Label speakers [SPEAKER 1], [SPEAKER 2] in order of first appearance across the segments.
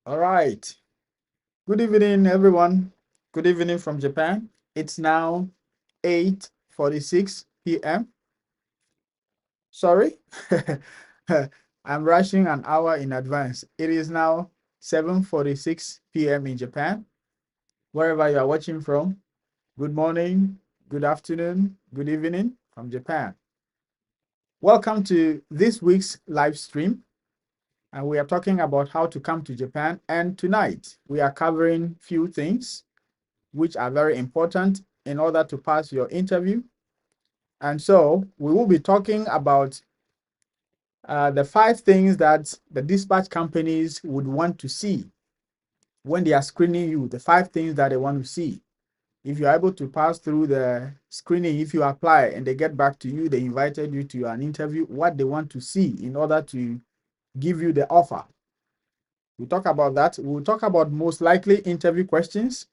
[SPEAKER 1] All right. Good evening, everyone. Good evening from Japan. It's now 8:46 p.m. Sorry. I'm rushing an hour in advance. It is now 7:46 p.m. in Japan. Wherever you are watching from, good morning, good afternoon, good evening from Japan. Welcome to this week's live stream. And we are talking about how to come to Japan. And tonight we are covering few things which are very important in order to pass your interview. And so we will be talking about the 5 things that the dispatch companies would want to see when they are screening you, the 5 things that they want to see. If you're able to pass through the screening, if you apply and they get back to you, they invited you to an interview, what they want to see in order to give you the offer. We'll talk about that. We'll talk about most likely interview questions.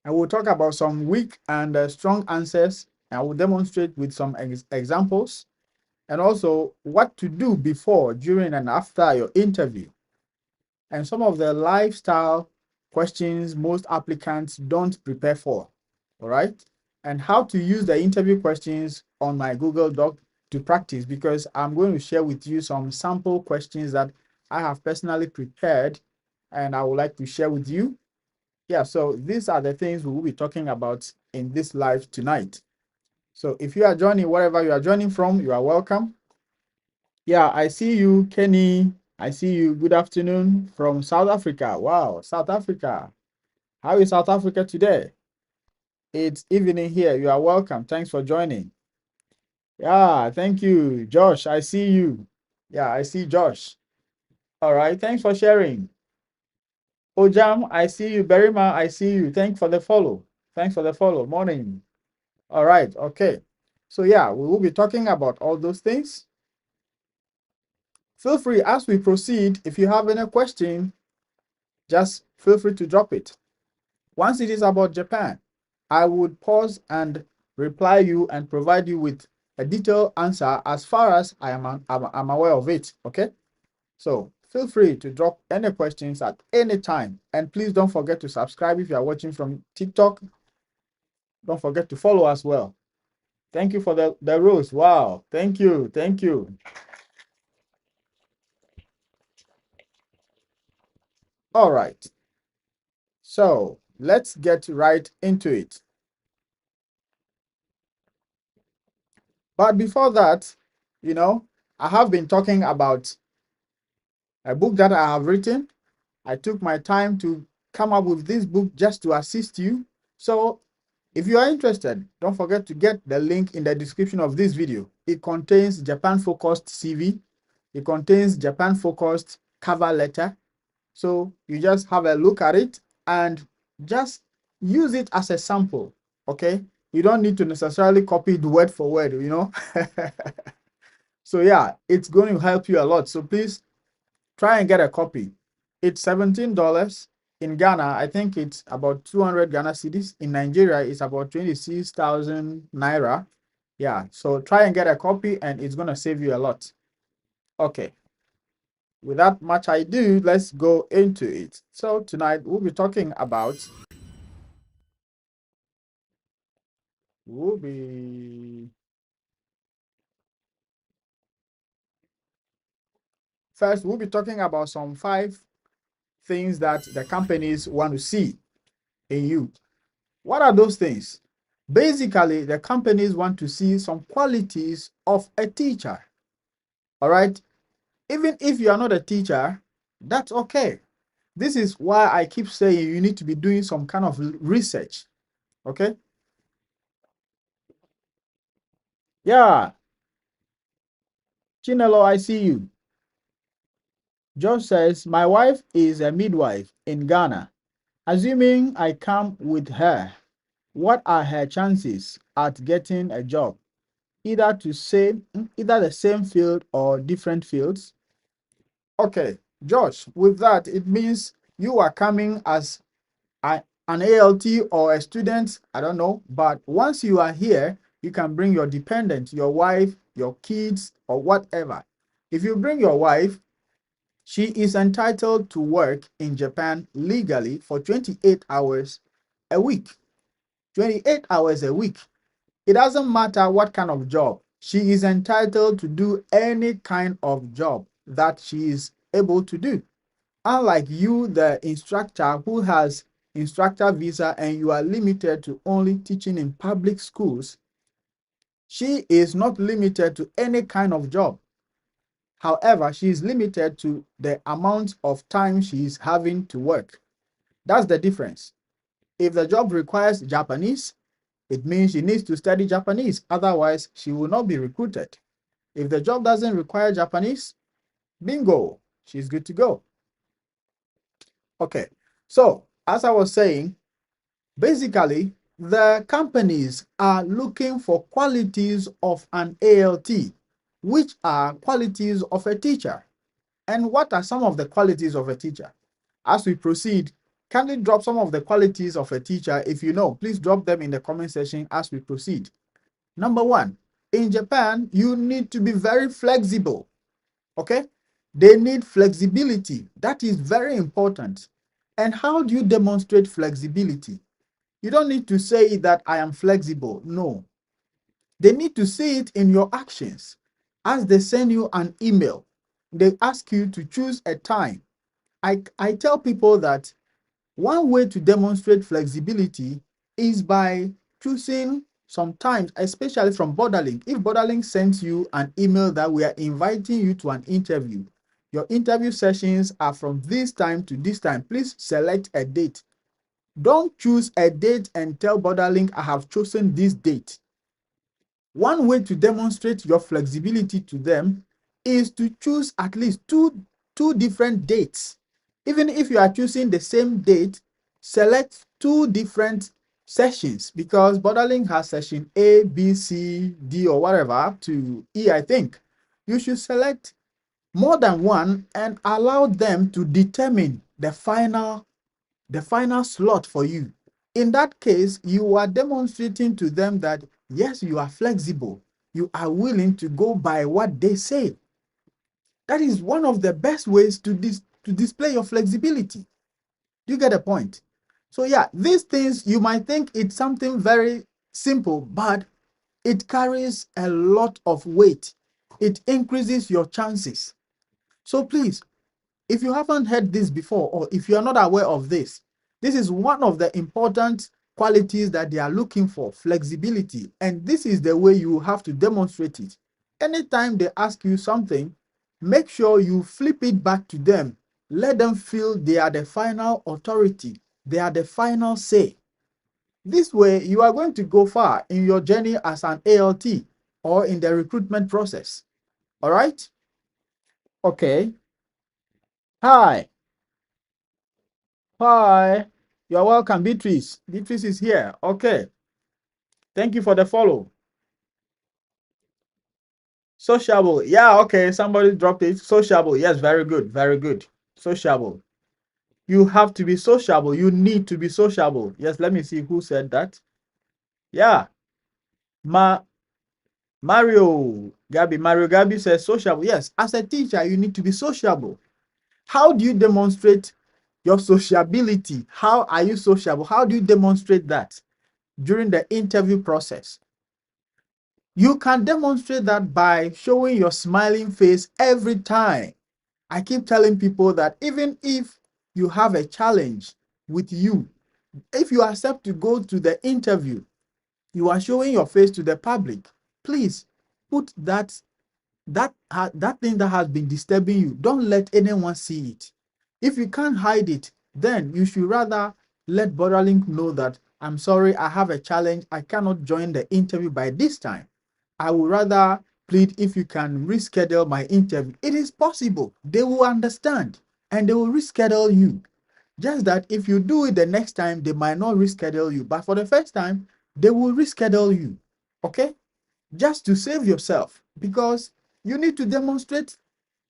[SPEAKER 1] And we'll talk about some weak and strong answers. And I will demonstrate with some examples. And also what to do before, during, and after your interview. And some of the lifestyle questions most applicants don't prepare for. All right. And how to use the interview questions on my Google Doc to practice, because I'm going to share with you some sample questions that I have personally prepared and I would like to share with you. Yeah, so these are the things we will be talking about in this live tonight. So if you are joining, wherever you are joining from, you are welcome. Yeah, I see you, Kenny. I see you. Good afternoon from South Africa. Wow, South Africa. How is South Africa today? It's evening here. You are welcome. Thanks for joining. Yeah, thank you. Josh, I see you. Yeah, I see Josh. All right, thanks for sharing. Ojam, I see you. Berima, I see you. Thanks for the follow. Thanks for the follow. Morning. All right, okay. So yeah, we will be talking about all those things. Feel free as we proceed, if you have any question, just feel free to drop it. Once it is about Japan, I would pause and reply you and provide you with a detailed answer as far as I'm aware of it, okay? So feel free to drop any questions at any time. And please don't forget to subscribe if you are watching from TikTok. Don't forget to follow as well. Thank you for the rose. Wow. Thank you. Thank you. All right. So let's get right into it. But before that, I have been talking about a book that I have written. I took my time to come up with this book just to assist you. So if you are interested, don't forget to get the link in the description of this video. It contains Japan-focused CV. It contains Japan-focused cover letter. So you just have a look at it and just use it as a sample, okay? You don't need to necessarily copy it word for word, So yeah, it's going to help you a lot. So please try and get a copy. It's $17. In Ghana, I think it's about 200 Ghana cedis. In Nigeria, it's about 26,000 Naira. Yeah, so try and get a copy and it's going to save you a lot. Okay. Without much ado, let's go into it. So tonight we'll be talking about we'll be first we'll be talking about some 5 things that the companies want to see in you. What are those things? Basically, the companies want to see some qualities of a teacher. All right. Even if you are not a teacher, that's okay. This is why I keep saying you need to be doing some kind of research. Okay. Yeah. Chinelo, I see you. Josh says, my wife is a midwife in Ghana. Assuming I come with her, what are her chances at getting a job? Either the same field or different fields? Okay, Josh, with that, it means you are coming as an ALT or a student, I don't know, but once you are here, you can bring your dependent, your wife, your kids, or whatever. If you bring your wife, She is entitled to work in Japan legally for 28 hours a week. 28 hours a week. It doesn't matter what kind of job. She is entitled to do any kind of job that she is able to do. Unlike you, the instructor who has instructor visa and you are limited to only teaching in public schools, she is not limited to any kind of job. However, she is limited to the amount of time she is having to work. That's the difference. If the job requires Japanese, it means she needs to study Japanese. Otherwise, she will not be recruited. If the job doesn't require Japanese, bingo, she's good to go. Okay, so as I was saying, basically, the companies are looking for qualities of an ALT, which are qualities of a teacher. And what are some of the qualities of a teacher? As we proceed, kindly drop some of the qualities of a teacher. If you know, please drop them in the comment section as we proceed. Number one, in Japan, you need to be very flexible. Okay? They need flexibility. That is very important. And how do you demonstrate flexibility? You don't need to say that I am flexible. No. They need to see it in your actions. As they send you an email, they ask you to choose a time. I tell people that one way to demonstrate flexibility is by choosing sometimes, especially from Borderlink. If Borderlink sends you an email that we are inviting you to an interview, your interview sessions are from this time to this time, please select a date. Don't choose a date and tell Borderlink I have chosen this date. One way to demonstrate your flexibility to them is to choose at least two different dates. Even if you are choosing the same date, select two different sessions, because Borderlink has session A, B, C, D, or whatever up to E, I think. You should select more than one and allow them to determine the final slot for you. In that case, you are demonstrating to them that yes, you are flexible. You are willing to go by what they say. That is one of the best ways to display your flexibility. Do you get a point? So yeah, these things you might think it's something very simple, but it carries a lot of weight. It increases your chances. So please, if you haven't heard this before, or if you are not aware of this, this is one of the important qualities that they are looking for, flexibility. And this is the way you have to demonstrate it. Anytime they ask you something, make sure you flip it back to them. Let them feel they are the final authority. They are the final say. This way, you are going to go far in your journey as an ALT or in the recruitment process. All right? Okay. Hi. Hi, you're welcome, Beatrice. Beatrice is here. Okay. Thank you for the follow. Sociable. Yeah, okay. Somebody dropped it. Sociable. Yes, very good. Very good. Sociable. You have to be sociable. You need to be sociable. Yes, let me see who said that. Yeah. Mario Gabi says sociable. Yes, as a teacher, you need to be sociable. How do you demonstrate your sociability? How are you sociable? How do you demonstrate that during the interview process? You can demonstrate that by showing your smiling face every time. I keep telling people that even if you have a challenge with you, if you accept to go to the interview, you are showing your face to the public. Please put that thing that has been disturbing you, don't let anyone see it. If you can't hide it, then you should rather let Borderlink know that I'm sorry, I have a challenge. I cannot join the interview by this time. I would rather plead if you can reschedule my interview. It is possible. They will understand and they will reschedule you. Just that if you do it the next time, they might not reschedule you. But for the first time, they will reschedule you. Okay? Just to save yourself, because you need to demonstrate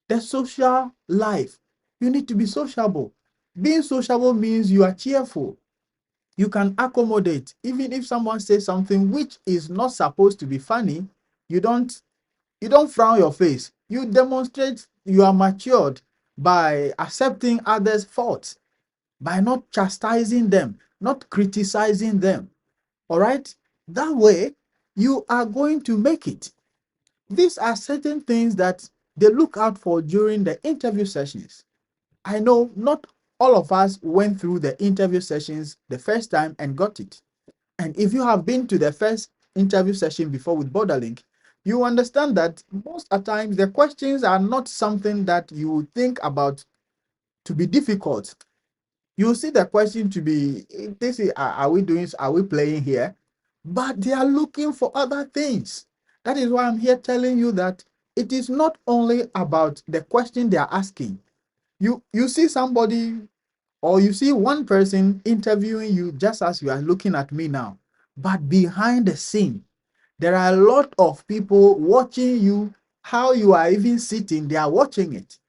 [SPEAKER 1] the social life. You need to be sociable. Being sociable means you are cheerful. You can accommodate. Even if someone says something which is not supposed to be funny, you don't frown your face. You demonstrate you are matured by accepting others' faults, by not chastising them, not criticizing them. All right? That way, you are going to make it. These are certain things that they look out for during the interview sessions. I know not all of us went through the interview sessions the first time and got it. And if you have been to the first interview session before with Borderlink, you understand that most of the times the questions are not something that you would think about to be difficult. You see the question to be, this is, are we doing, are we playing here? But they are looking for other things. That is why I'm here telling you that it is not only about the question they are asking. You see somebody, or you see one person interviewing you just as you are looking at me now. But behind the scene, there are a lot of people watching you, how you are even sitting, they are watching it.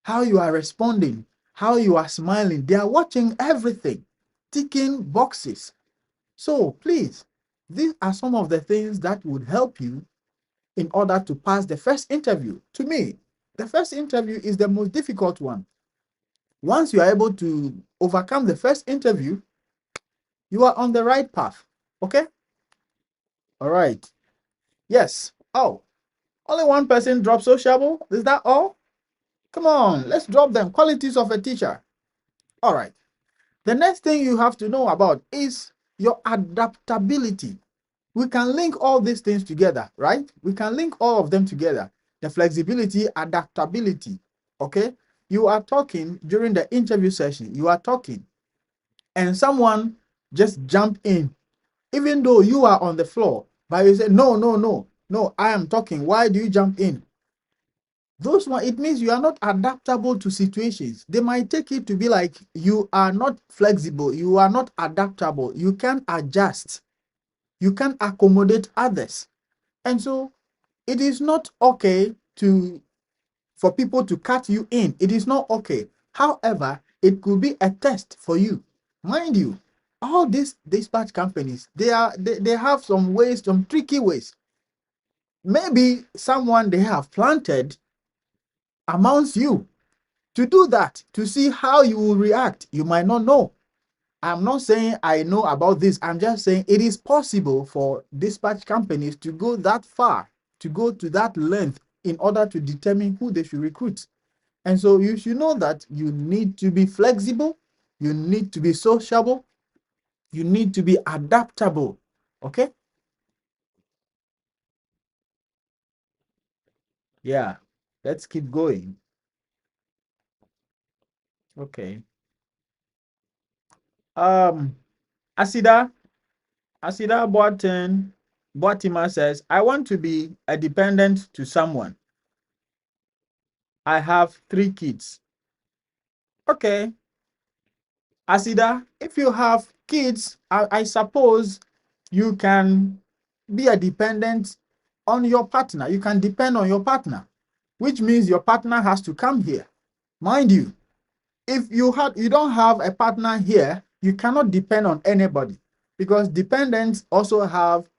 [SPEAKER 1] How you are responding, how you are smiling, they are watching everything, ticking boxes. So please, these are some of the things that would help you in order to pass the first interview. To me, the first interview is the most difficult one. Once you are able to overcome the first interview, you are on the right path. Okay? All right. Yes. Oh, only one person dropped sociable. Is that all? Come on, let's drop them. Qualities of a teacher. All right. The next thing you have to know about is your adaptability. We can link all these things together, right? We can link all of them together. The flexibility, adaptability. Okay? You are talking during the interview session, you are talking, and someone just jump in, even though you are on the floor, but you say, no, no, no, no, I am talking. Why do you jump in? Those one, it means you are not adaptable to situations. They might take it to be like you are not flexible, you are not adaptable, you can adjust, you can accommodate others. And so it is not okay for people to cut you in. It is not okay. However, it could be a test for you. Mind you, all these dispatch companies, they have some ways, some tricky ways. Maybe someone they have planted amongst you to do that, to see how you will react. You might not know. I'm not saying I know about this. I'm just saying it is possible for dispatch companies to go that far, to go to that length in order to determine who they should recruit. And so you should know that you need to be flexible, you need to be sociable, you need to be adaptable. Okay? Yeah. Let's keep going. Okay. Um, Asida, Asida Boatima says, I want to be a dependent to someone. I have 3 kids. Okay. Asida, if you have kids, I suppose you can be a dependent on your partner. You can depend on your partner, which means your partner has to come here. Mind you, if you don't have a partner here, you cannot depend on anybody, because dependents also have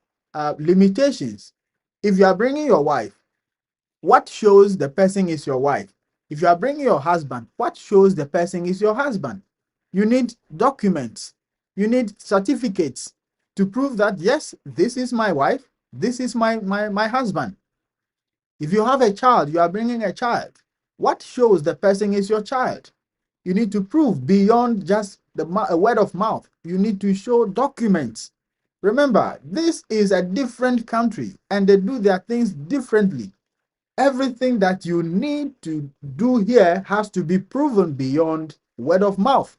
[SPEAKER 1] limitations. If you are bringing your wife, what shows the person is your wife? If you are bringing your husband, what shows the person is your husband? You need documents, you need certificates to prove that, yes, this is my wife, this is my husband. If you have a child, you are bringing a child. What shows the person is your child? You need to prove beyond just the word of mouth. You need to show documents. Remember, this is a different country and they do their things differently. Everything that you need to do here has to be proven beyond word of mouth.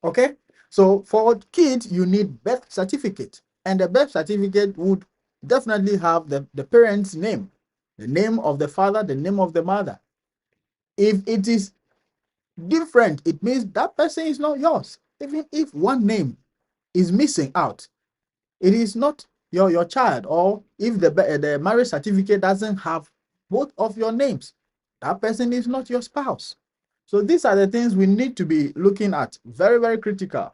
[SPEAKER 1] Okay? So for kids, you need birth certificate. And the birth certificate would definitely have the parent's name, the name of the father, the name of the mother. If it is different, it means that person is not yours. Even if one name is missing out, it is not your child. Or if the marriage certificate doesn't have both of your names, that person is not your spouse. So these are the things we need to be looking at. Very, very critical.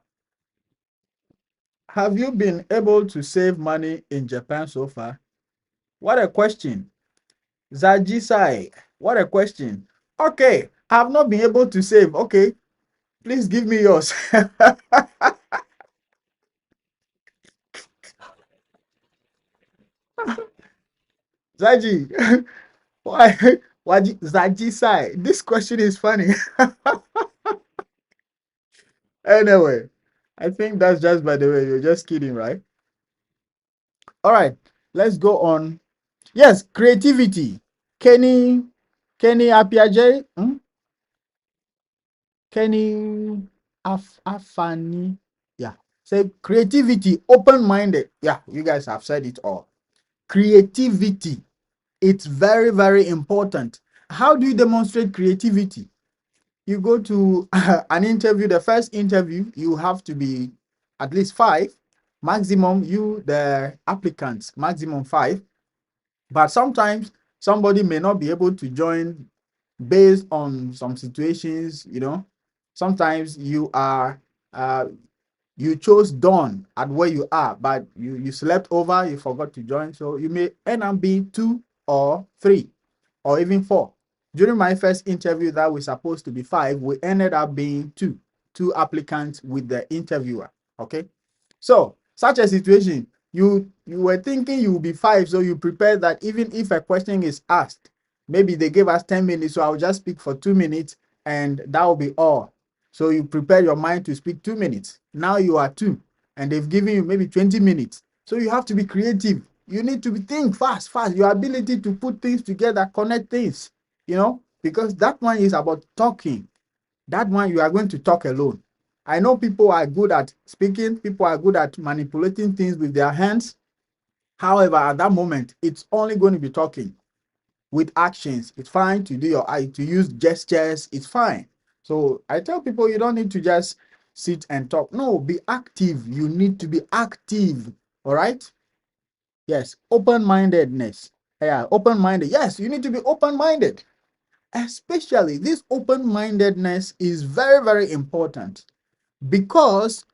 [SPEAKER 1] Have you been able to save money in Japan so far? What a question. Zajisai, what a question. Okay, I have not been able to save. Okay, please give me yours. Zaji, why? Why Zaji sigh? This question is funny. Anyway, I think that's just by the way. You're just kidding, right? All right, let's go on. Yes, creativity. Kenny, Kenny Apiaje, Kenny Afani. Yeah, say creativity, open-minded. Yeah, you guys have said it all. Creativity, it's very, very important. How do you demonstrate creativity? You go to an interview, the first interview, you have to be at least five, maximum, you, the applicants, maximum five. But sometimes somebody may not be able to join based on some situations, Sometimes uh, you chose dawn at where you are, but you slept over, you forgot to join. So you may end up being two or three or even four. During my first interview that was supposed to be five, we ended up being two applicants with the interviewer. Okay. So such a situation, you were thinking you will be five, so you prepared that even if a question is asked, maybe they gave us 10 minutes, so I'll just speak for 2 minutes and that will be all. So you prepare your mind to speak 2 minutes. Now you are two, and they've given you maybe 20 minutes. So you have to be creative. You need to be think fast, fast. Your ability to put things together, connect things, because that one is about talking. That one you are going to talk alone. I know people are good at speaking, people are good at manipulating things with their hands. However, at that moment, it's only going to be talking with actions. It's fine to do your eye, to use gestures, it's fine. So I tell people you don't need to just sit and talk. No, be active. You need to be active. All right. Yes, open-mindedness. Yeah, open-minded. Yes, you need to be open-minded. Especially this open-mindedness is very, very important because,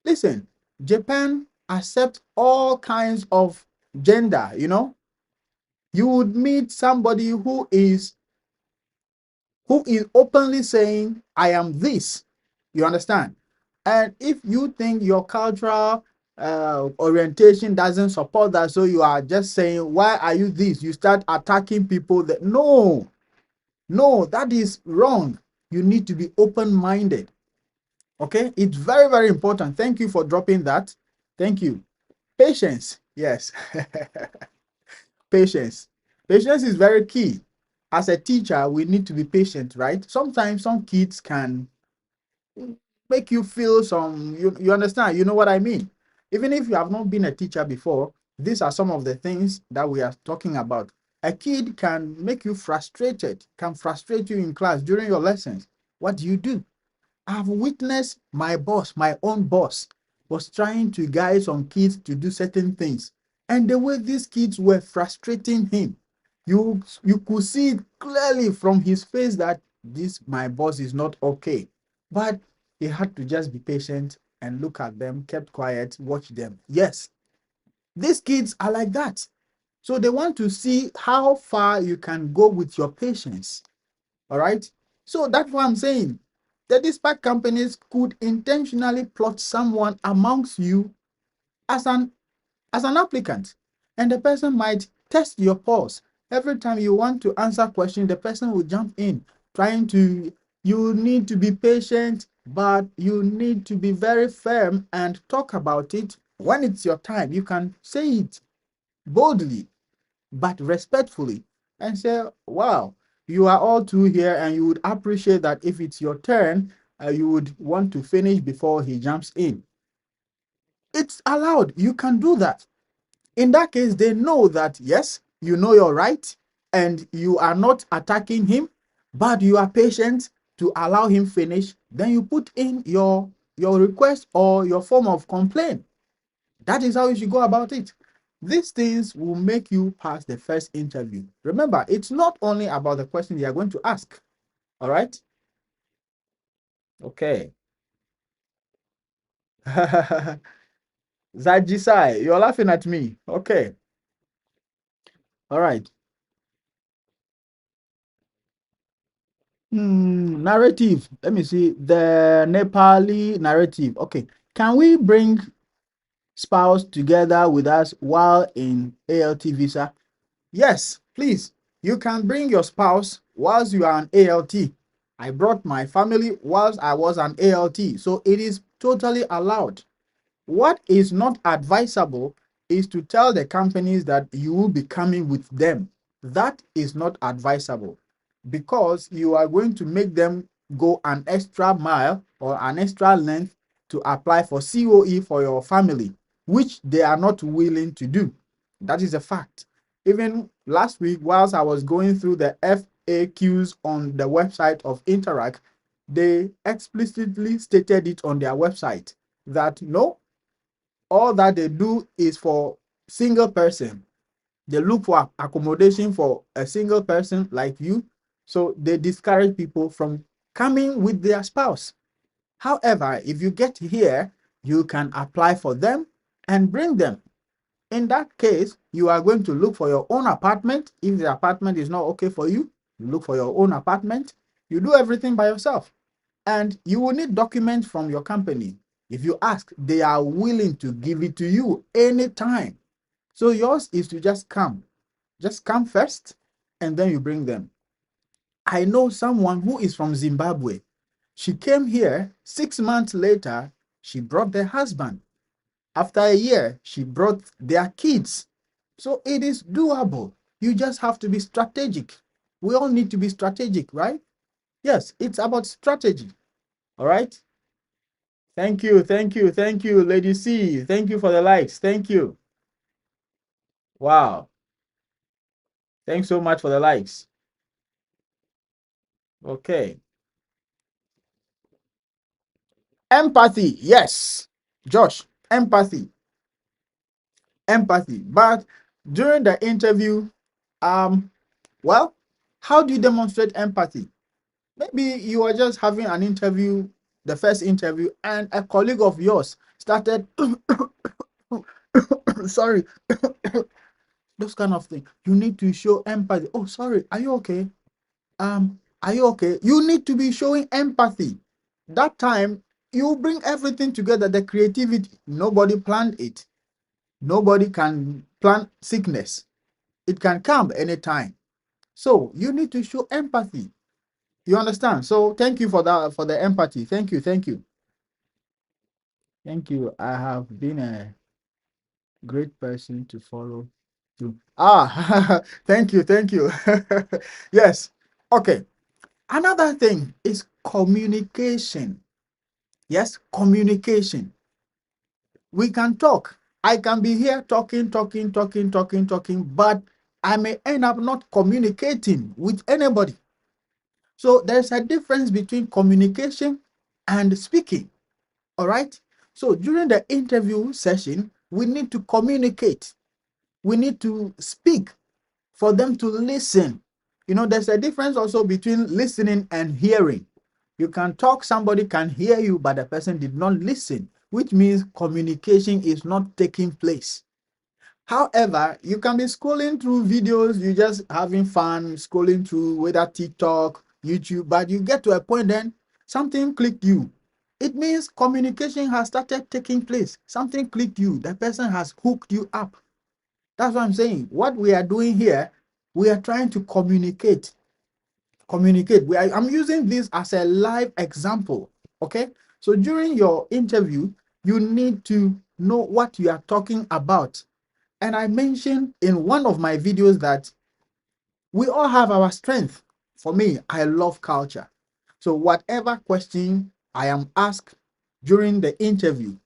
[SPEAKER 1] listen, Japan accepts all kinds of gender. You would meet somebody who is openly saying, I am this. You understand? And if you think your cultural orientation doesn't support that, so you are just saying, why are you this? You start attacking people that, no, no, that is wrong. You need to be open minded. Okay? It's very, very important. Thank you for dropping that. Thank you. Patience. Yes. Patience. Patience is very key. As a teacher, we need to be patient, right? Sometimes some kids can make you feel you understand, you know what I mean? Even if you have not been a teacher before, these are some of the things that we are talking about. A kid can make you frustrated, can frustrate you in class during your lessons. What do you do? I've witnessed my boss, my own boss, was trying to guide some kids to do certain things. And the way these kids were frustrating him, you could see it clearly from his face that this my boss is not okay. But he had to just be patient and look at them, kept quiet, watch them. Yes, these kids are like that. So they want to see how far you can go with your patience. All right. So that's what I'm saying. The dispatch companies could intentionally plot someone amongst you as an applicant, and the person might test your pulse. Every time you want to answer questions, the person will jump in, trying to. You need to be patient, but you need to be very firm and talk about it. When it's your time, you can say it boldly but respectfully and say, wow, you are all two here, and you would appreciate that if it's your turn, you would want to finish before he jumps in. It's allowed. You can do that. In that case, they know that, yes, you know you're right, and you are not attacking him, but you are patient to allow him finish. Then you put in your request or your form of complaint. That is how you should go about it. These things will make you pass the first interview. Remember, it's not only about the question they are going to ask. All right? Okay. Zajisai, you're laughing at me. Okay. All right. Narrative. Let me see. The Nepali narrative. Okay. Can we bring spouse together with us while in ALT visa? Yes, please. You can bring your spouse whilst you are on ALT. I brought my family whilst I was on ALT. So it is totally allowed. What is not advisable is to tell the companies that you will be coming with them. That is not advisable because you are going to make them go an extra mile or an extra length to apply for COE for your family, which they are not willing to do. That is a fact. Even last week, whilst I was going through the FAQs on the website of Interac, they explicitly stated it on their website that no, all that they do is for single person. They look for accommodation for a single person like you. So they discourage people from coming with their spouse. However, if you get here, you can apply for them and bring them. In that case, you are going to look for your own apartment. If the apartment is not okay for you, you look for your own apartment. You do everything by yourself. And you will need documents from your company. If you ask, they are willing to give it to you anytime. So yours is to just come. Just come first, and then you bring them. I know someone who is from Zimbabwe. She came here 6 months later. She brought their husband. After a year, she brought their kids. So it is doable. You just have to be strategic. We all need to be strategic, right? Yes, it's about strategy. All right. Thank you, thank you, thank you, Lady C. Thank you for the likes. Thank you. Wow. Thanks so much for the likes. Okay. Empathy. Yes. Josh, empathy. Empathy. But during the interview, um, well, how do you demonstrate empathy? Maybe you are just having an interview, the first interview, and a colleague of yours started, sorry, those kind of things. You need to show empathy. Oh, sorry, are you okay? Are you okay? You need to be showing empathy. That time, you bring everything together, the creativity. Nobody planned it. Nobody can plan sickness. It can come anytime. So you need to show empathy. You understand? So thank you for that, for the empathy. Thank you, thank you. Thank you. I have been a great person to follow too. Thank you, thank you. Yes. Okay. Another thing is communication. Yes, communication. We can talk. I can be here talking, but I may end up not communicating with anybody. So there's a difference between communication and speaking. All right. So during the interview session, we need to communicate. We need to speak for them to listen. You know, there's a difference also between listening and hearing. You can talk, somebody can hear you, but the person did not listen, which means communication is not taking place. However, you can be scrolling through videos, you just having fun, scrolling through whether TikTok, YouTube, but you get to a point then something clicked you. It means communication has started taking place. Something clicked you. The person has hooked you up. That's what I'm saying. What we are doing here, we are trying to communicate. Communicate. I'm using this as a live example. Okay. So during your interview, you need to know what you are talking about. And I mentioned in one of my videos that we all have our strength. For me, I love culture. So whatever question I am asked during the interview,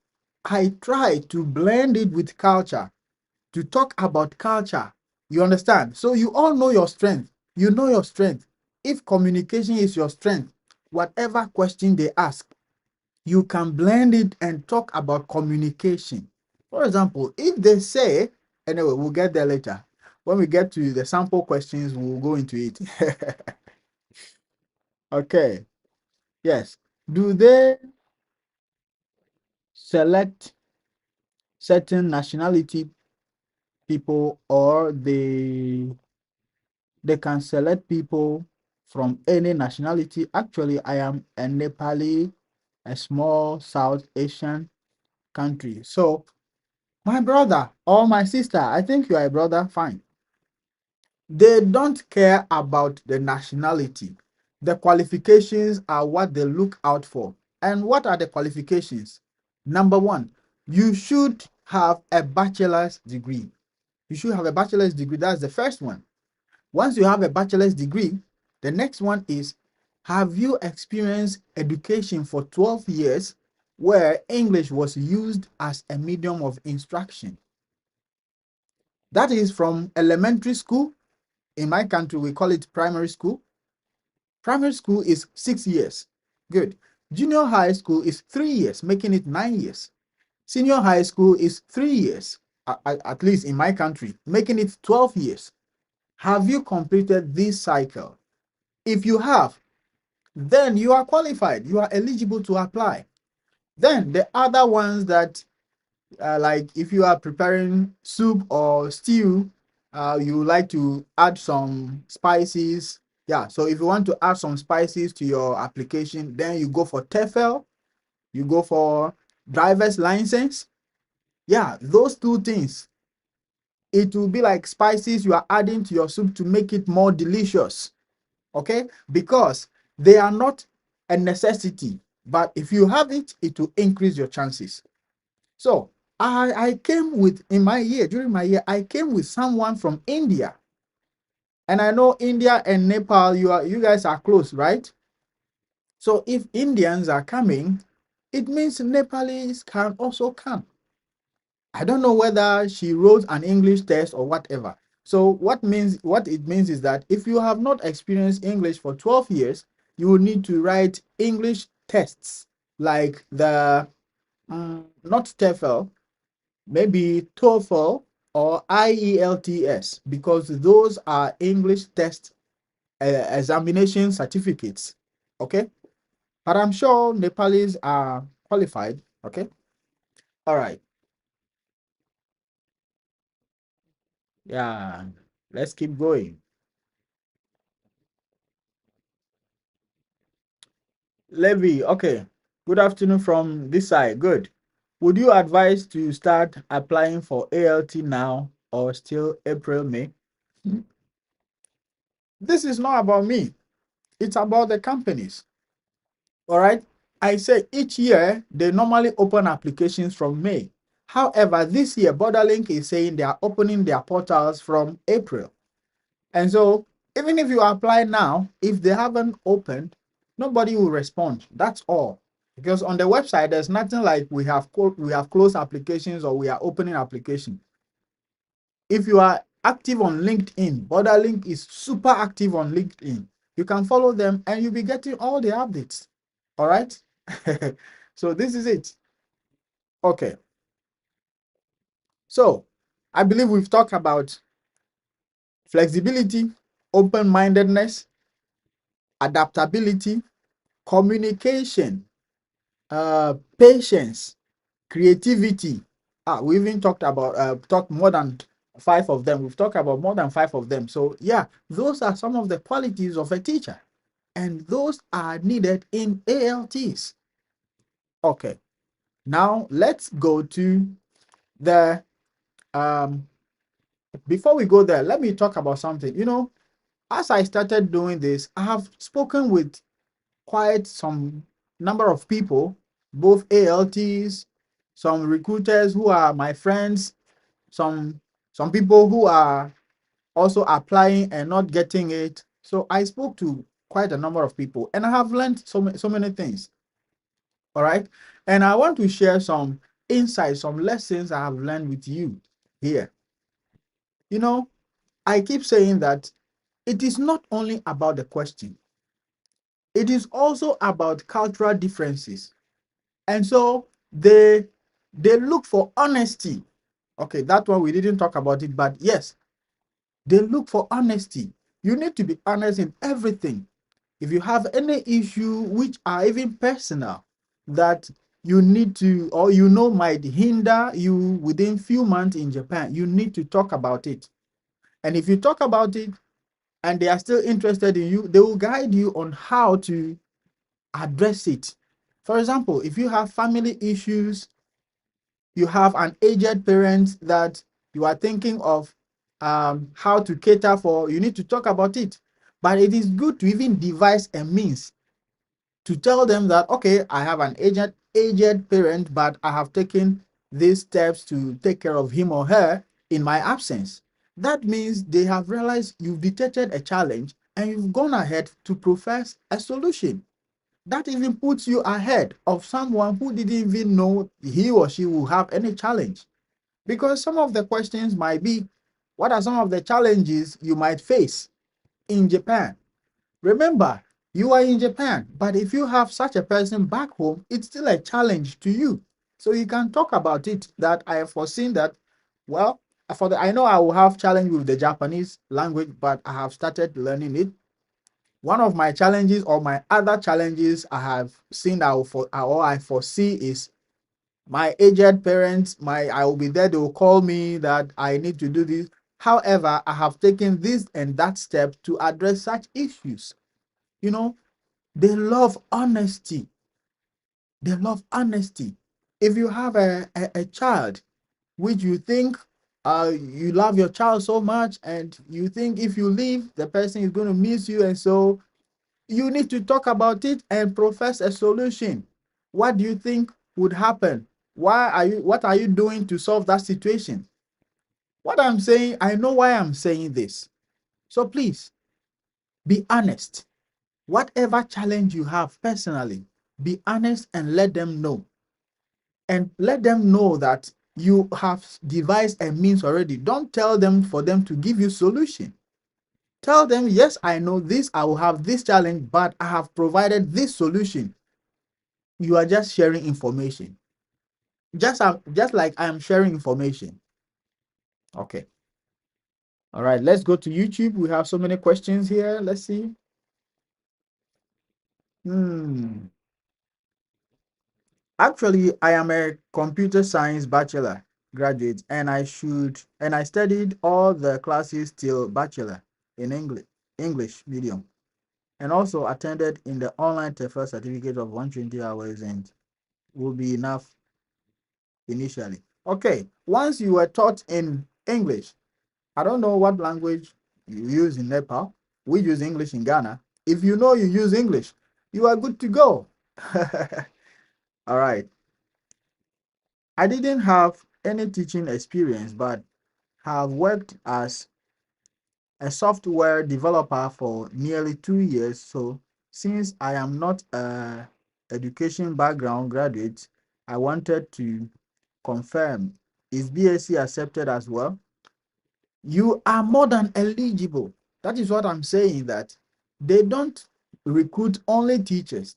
[SPEAKER 1] I try to blend it with culture, to talk about culture. You understand? So you all know your strength. You know your strength. If communication is your strength, whatever question they ask, you can blend it and talk about communication. For example, if they say, anyway, we'll get there later. When we get to the sample questions, we'll go into it. Okay. Yes. Do they select certain nationality people, or they can select people from any nationality. Actually, I am a Nepali, a small South Asian country. So, my brother or my sister, I think you are a brother, fine. They don't care about the nationality. The qualifications are what they look out for. And what are the qualifications? Number one, you should have a bachelor's degree. You should have a bachelor's degree. That's the first one. Once you have a bachelor's degree, the next one is, have you experienced education for 12 years where English was used as a medium of instruction? That is from elementary school. In my country, we call it primary school. Primary school is 6 years. Good. Junior high school is 3 years, making it 9 years. Senior high school is 3 years, at least in my country, making it 12 years. Have you completed this cycle? If you have, then you are qualified. You are eligible to apply. Then the other ones that, like if you are preparing soup or stew, you like to add some spices. Yeah, so if you want to add some spices to your application, then you go for TEFL, you go for driver's license. Yeah, those two things. It will be like spices you are adding to your soup to make it more delicious. Okay, because they are not a necessity, but if you have it, it will increase your chances. So I came with, in my year, during my year, I came with someone from India. And I know India and Nepal, you guys are close, right? So if Indians are coming, it means Nepalese can also come. I don't know whether she wrote an English test or whatever. So what it means is that if you have not experienced English for 12 years, you will need to write English tests like the not TEFL, maybe TOEFL or IELTS, because those are English test examination certificates. Okay, but I'm sure Nepalese are qualified. Okay, all right. Yeah, let's keep going. Levy, okay. Good afternoon from this side. Good. Would you advise to start applying for ALT now or still April, May? This is not about me. It's about the companies. All right. I say each year they normally open applications from May. However, this year Borderlink is saying they are opening their portals from April. And so even if you apply now, if they haven't opened, nobody will respond. That's all. Because on the website, there's nothing like we have closed applications or we are opening application. If you are active on LinkedIn, Borderlink is super active on LinkedIn. You can follow them and you'll be getting all the updates. All right. So this is it. Okay. So I believe we've talked about flexibility, open-mindedness, adaptability, communication, patience, creativity. We even talked more than 5 of them. We've talked about more than 5 of them. So yeah, those are some of the qualities of a teacher, and those are needed in ALTs. Okay, now let's go to the before we go there, let me talk about something. As I started doing this, I have spoken with quite some number of people, both ALTs, some recruiters who are my friends, some people who are also applying and not getting it. So I spoke to quite a number of people and I have learned so many things. All right. And I want to share some insights, some lessons I have learned with you here. I keep saying that it is not only about the question, it is also about cultural differences. And so they look for honesty. Okay, that one we didn't talk about it, but yes, they look for honesty. You need to be honest in everything. If you have any issue which are even personal that you need to, or might hinder you within few months in Japan, you need to talk about it. And if you talk about it, and they are still interested in you, they will guide you on how to address it. For example, if you have family issues, you have an aged parent that you are thinking of how to cater for, you need to talk about it. But it is good to even devise a means to tell them that, okay, I have an aged parent, but I have taken these steps to take care of him or her in my absence. That means they have realized you've detected a challenge and you've gone ahead to profess a solution. That even puts you ahead of someone who didn't even know he or she will have any challenge. Because some of the questions might be, what are some of the challenges you might face in Japan? Remember, you are in Japan, but if you have such a person back home, it's still a challenge to you. So you can talk about it, that I have foreseen that, well, I know I will have challenge with the Japanese language, but I have started learning it. One of my challenges or my other challenges I have seen or I foresee is my aged parents, I will be there, they will call me that I need to do this. However, I have taken this and that step to address such issues. You know, they love honesty. They love honesty. If you have a child which you think you love your child so much and you think if you leave, the person is going to miss you, and so you need to talk about it and profess a solution. What do you think would happen? What are you doing to solve that situation? What I'm saying, I know why I'm saying this. So please be honest. Whatever challenge you have personally, be honest and let them know. And let them know that you have devised a means already. Don't tell them for them to give you solution. Tell them, yes, I know this, I will have this challenge, but I have provided this solution. You are just sharing information. Just like I am sharing information. Okay. All right, let's go to YouTube. We have so many questions here. Let's see. Actually, I am a computer science bachelor graduate, and I studied all the classes till bachelor in English medium, and also attended in the online TEFL certificate of 120 hours, and will be enough initially. Okay, once you were taught in English, I don't know what language you use in Nepal. We use English in Ghana. If you know you use English, you are good to go. All right. I didn't have any teaching experience, but have worked as a software developer for nearly 2 years. So since I am not a education background graduate, I wanted to confirm, is BSc accepted as well? You are more than eligible. That is what I'm saying, that they don't recruit only teachers.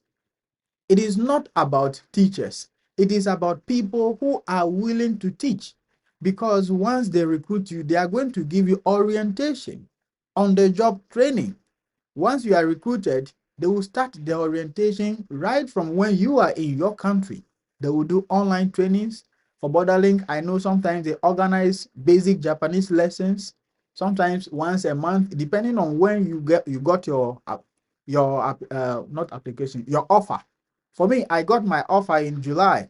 [SPEAKER 1] It is not about teachers. It is about people who are willing to teach. Because once they recruit you, they are going to give you orientation, on the job training. Once you are recruited, they will start the orientation right from when you are in your country. They will do online trainings. For Borderlink, I know sometimes they organize basic Japanese lessons, sometimes once a month, depending on when you got not application, your offer. For me, I got my offer in July.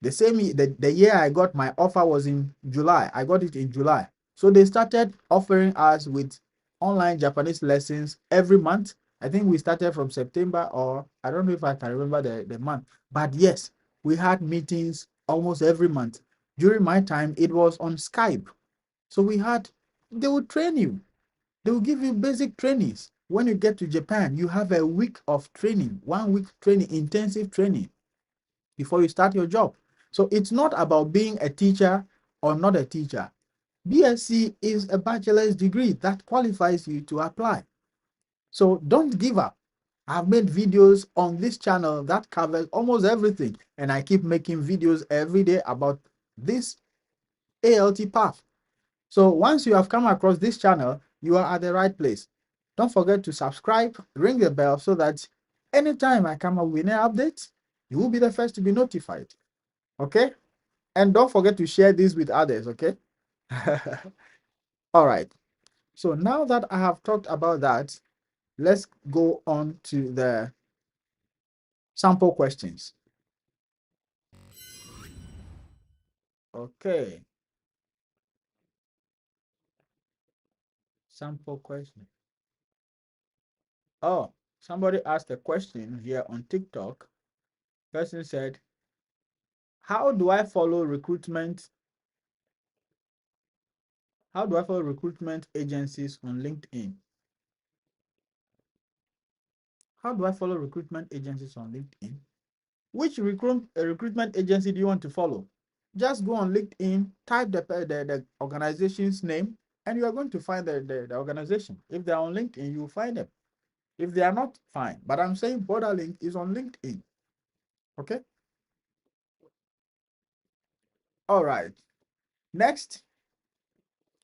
[SPEAKER 1] The year I got my offer was in July. I got it in July. So they started offering us with online Japanese lessons every month. I think we started from September, or I don't know if I can remember the month. But yes, we had meetings almost every month. During my time, it was on Skype. So they would train you. They will give you basic trainings. When you get to Japan, you have a week of training, 1 week training, intensive training before you start your job. So it's not about being a teacher or not a teacher. BSc is a bachelor's degree that qualifies you to apply. So don't give up. I've made videos on this channel that covers almost everything, and I keep making videos every day about this ALT path. So once you have come across this channel, you are at the right place. Don't forget to subscribe, ring the bell so that anytime I come up with an update, you will be the first to be notified. Okay? And don't forget to share this with others, okay? All right. So now that I have talked about that, let's go on to the sample questions. Okay. Sample question. Oh, somebody asked a question here on TikTok. Person said, how do I follow recruitment? How do I follow recruitment agencies on LinkedIn? How do I follow recruitment agencies on LinkedIn? Which recruitment agency do you want to follow? Just go on LinkedIn, type the organization's name, and you are going to find the organization. If they are on LinkedIn, you will find them. If they are not, fine. But I'm saying Borderlink is on LinkedIn. Okay. All right. Next.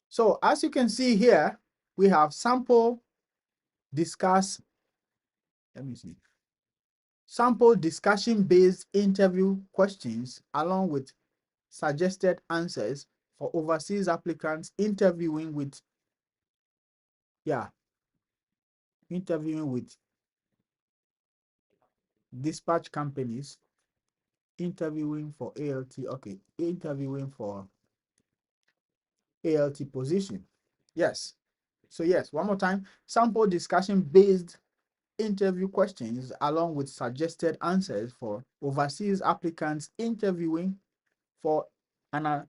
[SPEAKER 1] So as you can see here, we have sample, discuss. Let me see. Sample discussion-based interview questions along with suggested answers for overseas applicants interviewing with, interviewing with dispatch companies, interviewing for ALT, okay, interviewing for ALT position. Yes. So yes, one more time, sample discussion-based interview questions along with suggested answers for overseas applicants interviewing for an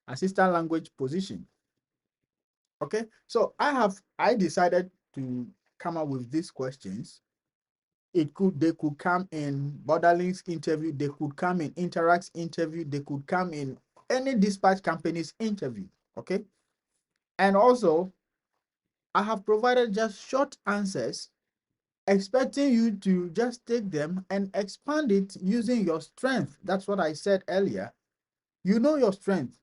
[SPEAKER 1] assistant language position. Okay, so I decided to come up with these questions. They could come in Borderlinks interview, they could come in Interact's interview, they could come in any dispatch company's interview. Okay, and also I have provided just short answers, expecting you to just take them and expand it using your strength. That's what I said earlier. You know your strength.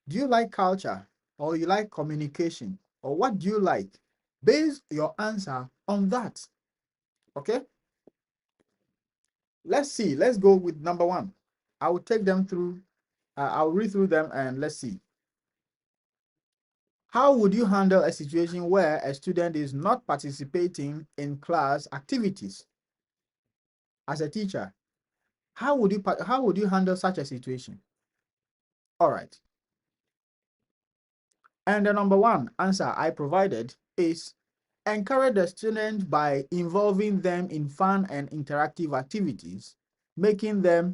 [SPEAKER 1] Do you like culture, or you like communication, or what do you like? Base your answer on that. Okay, let's see. Let's go with number one. I will take them through. I'll read through them and let's see. How would you handle a situation where a student is not participating in class activities? As a teacher, how would you handle such a situation? All right. And the number one answer I provided is encourage the student by involving them in fun and interactive activities, making the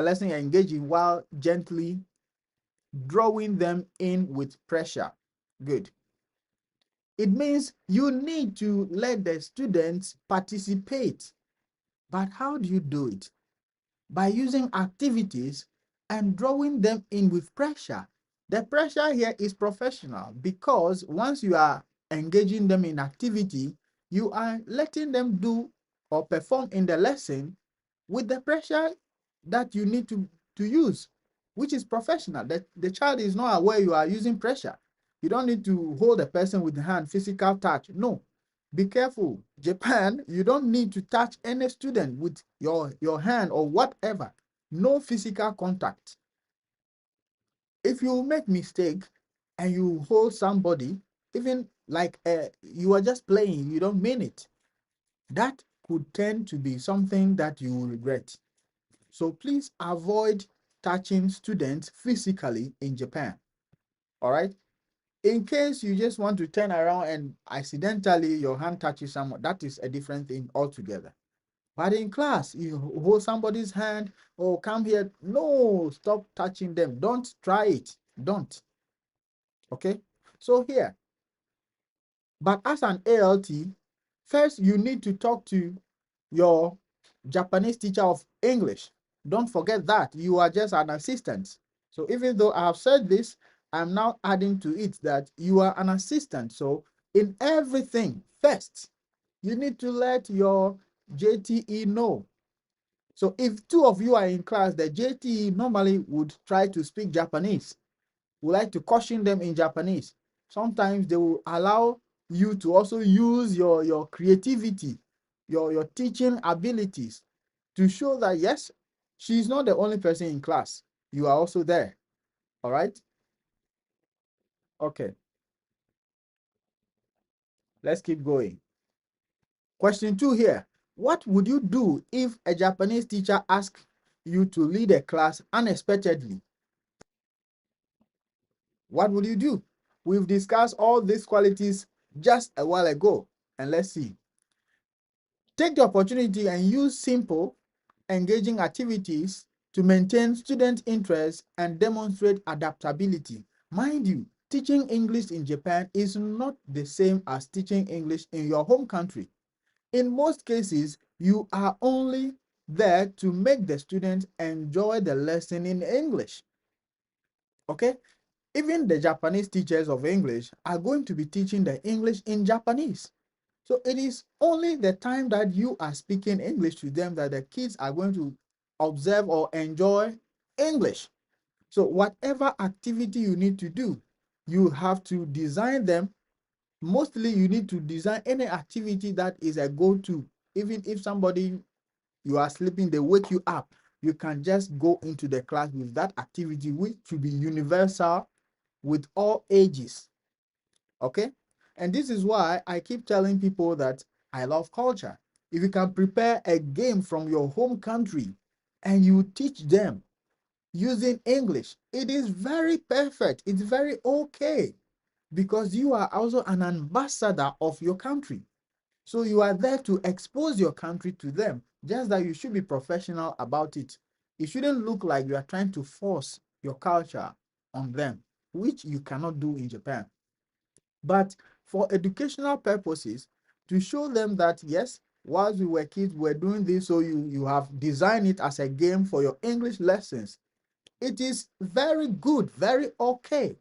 [SPEAKER 1] lesson engaging while gently drawing them in with pressure. Good. It means you need to let the students participate. But how do you do it? By using activities and drawing them in with pressure. The pressure here is professional, because once you are engaging them in activity, you are letting them do or perform in the lesson with the pressure that you need to use, which is professional. The child is not aware you are using pressure. You don't need to hold a person with the hand, physical touch. No, be careful. Japan, you don't need to touch any student with your hand or whatever. No physical contact. If you make mistake and you hold somebody, even like you are just playing, you don't mean it, that could tend to be something that you will regret. So please avoid touching students physically in Japan. All right. In case you just want to turn around and accidentally your hand touches someone, that is a different thing altogether. But in class, you hold somebody's hand, oh, come here. No, stop touching them. Don't try it. Don't. Okay. So here, but as an ALT, first you need to talk to your Japanese teacher of English. Don't forget that you are just an assistant. So even though I have said this, I'm now adding to it that you are an assistant. So in everything, first, you need to let your JTE know. So if two of you are in class, the JTE normally would try to speak Japanese. We like to caution them in Japanese. Sometimes they will allow you to also use your creativity, your teaching abilities to show that, yes, she's not the only person in class. You are also there. All right. Okay. Let's keep going. Question 2 here. What would you do if a Japanese teacher asked you to lead a class unexpectedly? What would you do? We've discussed all these qualities just a while ago, and let's see. Take the opportunity and use simple, engaging activities to maintain student interest and demonstrate adaptability. Mind you, teaching English in Japan is not the same as teaching English in your home country. In most cases, you are only there to make the student enjoy the lesson in English. Okay? Even the Japanese teachers of English are going to be teaching the English in Japanese. So it is only the time that you are speaking English to them that the kids are going to observe or enjoy English. So whatever activity you need to do, you have to design them. Mostly you need to design any activity that is a go-to. Even if somebody, you are sleeping, they wake you up, you can just go into the class with that activity, which should be universal with all ages. Okay? And this is why I keep telling people that I love culture. If you can prepare a game from your home country and you teach them using English, it is very perfect. It's very okay because you are also an ambassador of your country. So you are there to expose your country to them, just that you should be professional about it. It shouldn't look like you are trying to force your culture on them, which you cannot do in Japan. But for educational purposes, to show them that yes, whilst we were kids, we're doing this, so you have designed it as a game for your English lessons. It is very good, very okay.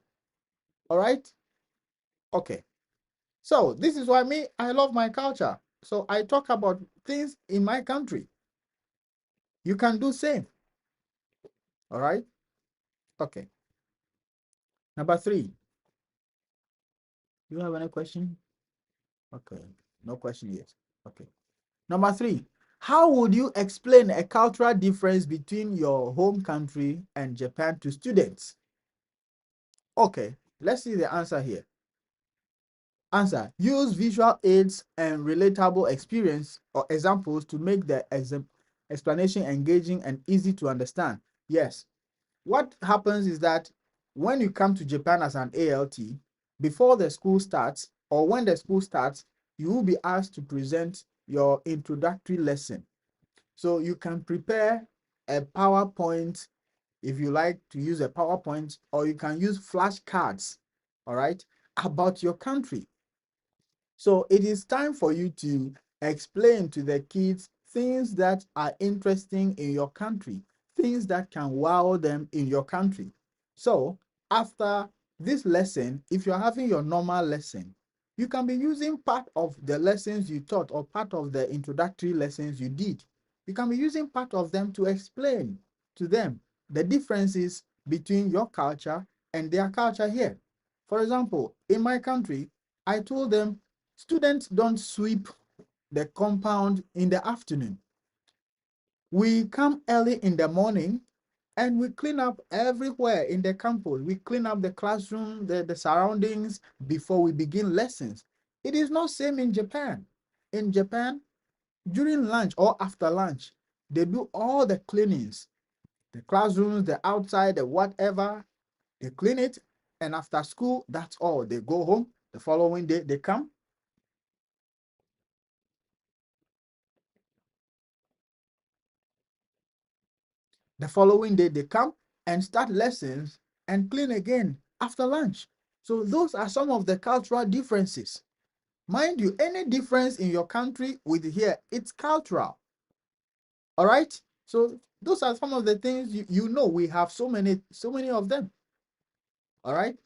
[SPEAKER 1] All right? Okay. So this is why me, I love my culture. So I talk about things in my country. You can do same. All right? Okay. Number 3. Do you have any question? Okay. No question yet. Okay. Number 3, how would you explain a cultural difference between your home country and Japan to students? Okay, let's see the answer here. Answer, use visual aids and relatable experience or examples to make the explanation engaging and easy to understand. Yes, what happens is that when you come to Japan as an ALT, before the school starts or when the school starts, you will be asked to present your introductory lesson. So you can prepare a PowerPoint if you like to use a PowerPoint, or you can use flashcards, all right, about your country. So it is time for you to explain to the kids things that are interesting in your country, things that can wow them in your country. So after this lesson, if you're having your normal lesson, you can be using part of the lessons you taught or part of the introductory lessons you did. You can be using part of them to explain to them the differences between your culture and their culture here. For example, in my country, I told them students don't sweep the compound in the afternoon. We come early in the morning and we clean up everywhere in the campus. We clean up the classroom, the surroundings before we begin lessons. It is not same in Japan. In Japan, during lunch or after lunch, they do all the cleanings. The classrooms, the outside, the whatever, they clean it. And after school, that's all. They go home. The following day, they come. The following day, they come and start lessons and clean again after lunch. So those are some of the cultural differences. Mind you, any difference in your country with here, it's cultural. All right? So those are some of the things you know. We have so many of them. All right?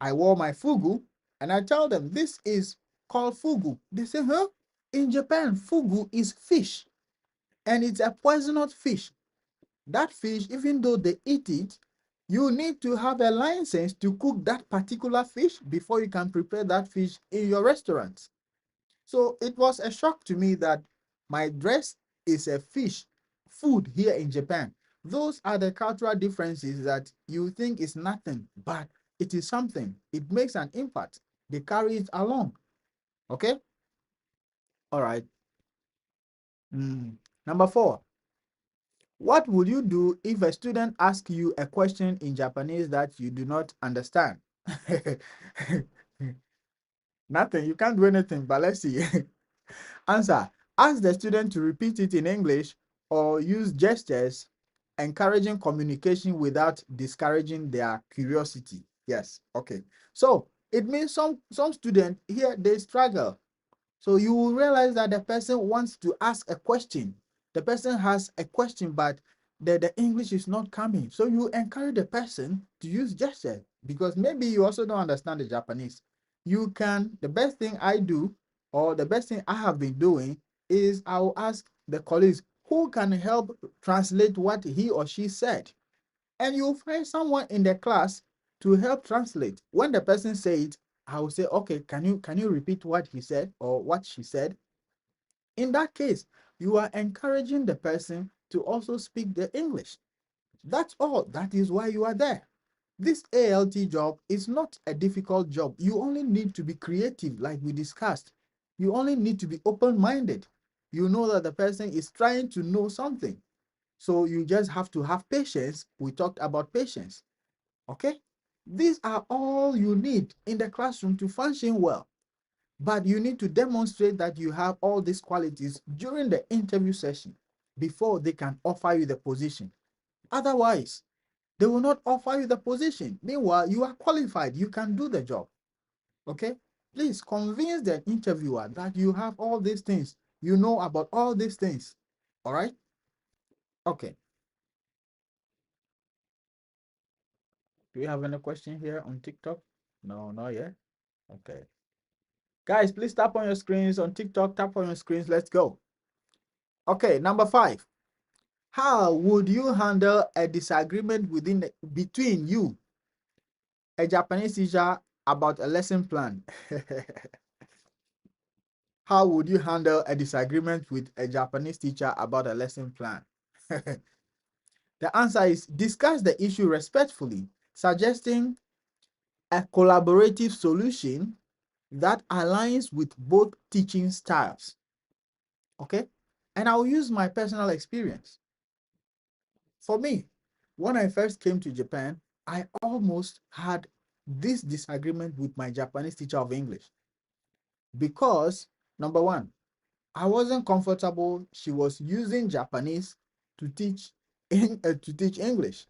[SPEAKER 1] I wore my fugu and I tell them this is called fugu. They say, huh? In Japan, fugu is fish and it's a poisonous fish. That fish, even though they eat it, you need to have a license to cook that particular fish before you can prepare that fish in your restaurant. So it was a shock to me that my dress is a fish food here in Japan. Those are the cultural differences that you think is nothing, but it is something. It makes an impact. They carry it along. Okay? All right. Number 4. What would you do if a student asks you a question in Japanese that you do not understand? Nothing. You can't do anything, but let's see. Answer. Ask the student to repeat it in English or use gestures, encouraging communication without discouraging their curiosity. Yes. Okay. So it means some students here, they struggle. So you will realize that the person wants to ask a question. The person has a question, but the English is not coming. So you encourage the person to use gesture because maybe you also don't understand the Japanese. You can, the best thing I do, or the best thing I have been doing, is I will ask the colleagues who can help translate what he or she said. And you'll find someone in the class to help translate. When the person says it, I will say, okay, can you repeat what he said or what she said? In that case, you are encouraging the person to also speak the English. That's all. That is why you are there. This ALT job is not a difficult job. You only need to be creative, like we discussed. You only need to be open-minded. You know that the person is trying to know something. So you just have to have patience. We talked about patience. Okay? These are all you need in the classroom to function well. But you need to demonstrate that you have all these qualities during the interview session before they can offer you the position. Otherwise, they will not offer you the position. Meanwhile, you are qualified. You can do the job. Okay? Please convince the interviewer that you have all these things. You know about all these things. All right? Okay. Do we have any question here on TikTok? No, not yet. Okay. Guys, please tap on your screens on TikTok. Tap on your screens. Let's go. Okay, number 5. How would you handle a disagreement between you, a Japanese teacher, about a lesson plan? How would you handle a disagreement with a Japanese teacher about a lesson plan? The answer is discuss the issue respectfully, suggesting a collaborative solution that aligns with both teaching styles. Okay? And I'll use my personal experience. For me, when I first came to Japan, I almost had this disagreement with my Japanese teacher of English because, number one, I wasn't comfortable. She was using Japanese to teach English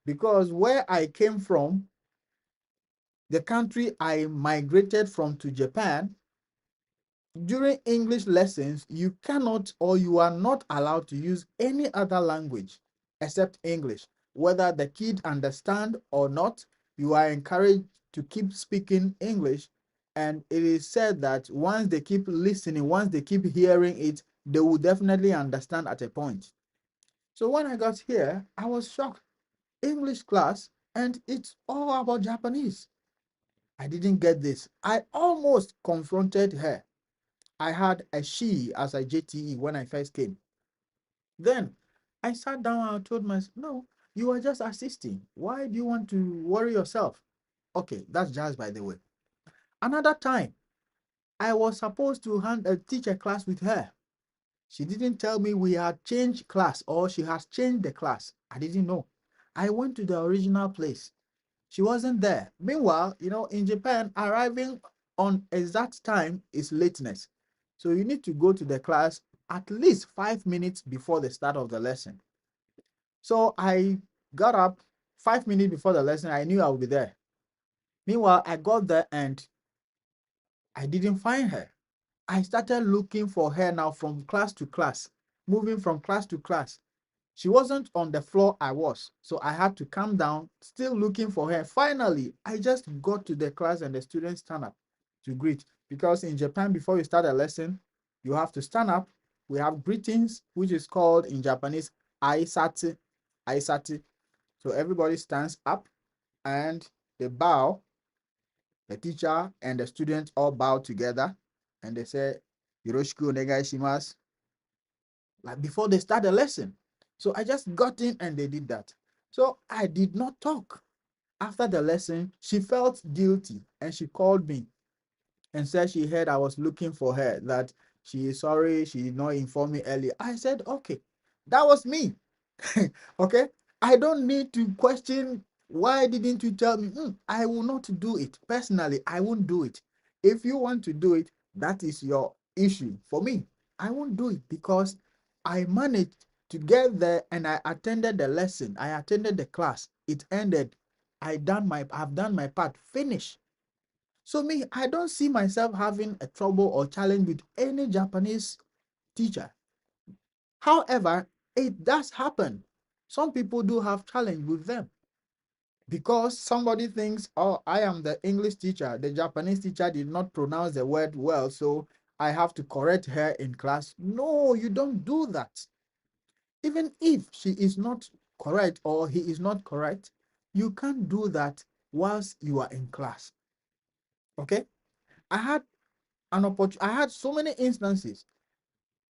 [SPEAKER 1] because where I came from, the country I migrated from to Japan, during English lessons, you cannot or you are not allowed to use any other language except English. Whether the kid understand or not, you are encouraged to keep speaking English. And it is said that once they keep listening, once they keep hearing it, they will definitely understand at a point. So when I got here, I was shocked. English class, and it's all about Japanese. I didn't get this. I almost confronted her. I had a she as a JTE when I first came. Then I sat down and told myself, no, you are just assisting. Why do you want to worry yourself? Okay, that's just by the way. Another time, I was supposed to teach a class with her. She didn't tell me we had changed class or she has changed the class. I didn't know. I went to the original place. She wasn't there. Meanwhile, in Japan, arriving on exact time is lateness. So you need to go to the class at least 5 minutes before the start of the lesson. So I got up 5 minutes before the lesson. I knew I would be there. Meanwhile, I got there and I didn't find her. I started looking for her now from class to class, moving from class to class. She wasn't on the floor I was, so I had to come down, still looking for her. Finally, I just got to the class and the students stand up to greet. Because in Japan, before you start a lesson, you have to stand up. We have greetings, which is called in Japanese aisatsu, aisatsu. So everybody stands up and they bow. The teacher and the students all bow together and they say, Yoroshiku onegai shimasu, like before they start the lesson. So I just got in and they did that. So I did not talk. After the lesson, she felt guilty and she called me. and said she heard I was looking for her, that she is sorry, she did not inform me earlier. I said, okay, that was me. Okay, I don't need to question why didn't you tell me. I will not do it. Personally, I won't do it. If you want to do it, that is your issue. For me, I won't do it because I managed to get there and I attended the lesson. I attended the class. It ended. I've done my part. Finish. So me, I don't see myself having a trouble or challenge with any Japanese teacher. However, it does happen. Some people do have challenge with them because somebody thinks, oh, I am the English teacher. The Japanese teacher did not pronounce the word well, so I have to correct her in class. No, you don't do that. Even if she is not correct or he is not correct, you can't do that whilst you are in class. Okay? I had an opportunity, I had so many instances.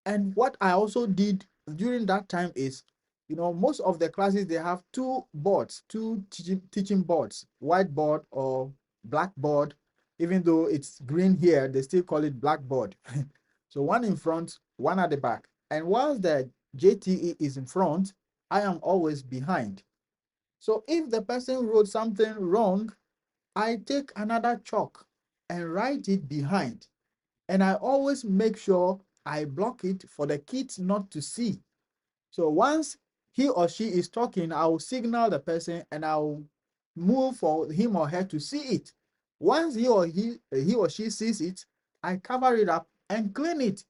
[SPEAKER 1] And what I also did during that time is, most of the classes, they have two boards, two teaching boards, whiteboard or blackboard. Even though it's green here, they still call it blackboard. So one in front, one at the back. And whilst the JTE is in front, I am always behind. So if the person wrote something wrong, I take another chalk and write it behind. And I always make sure I block it for the kids not to see. So once he or she is talking, I'll signal the person and I'll move for him or her to see it. Once he or she sees it, I cover it up and clean it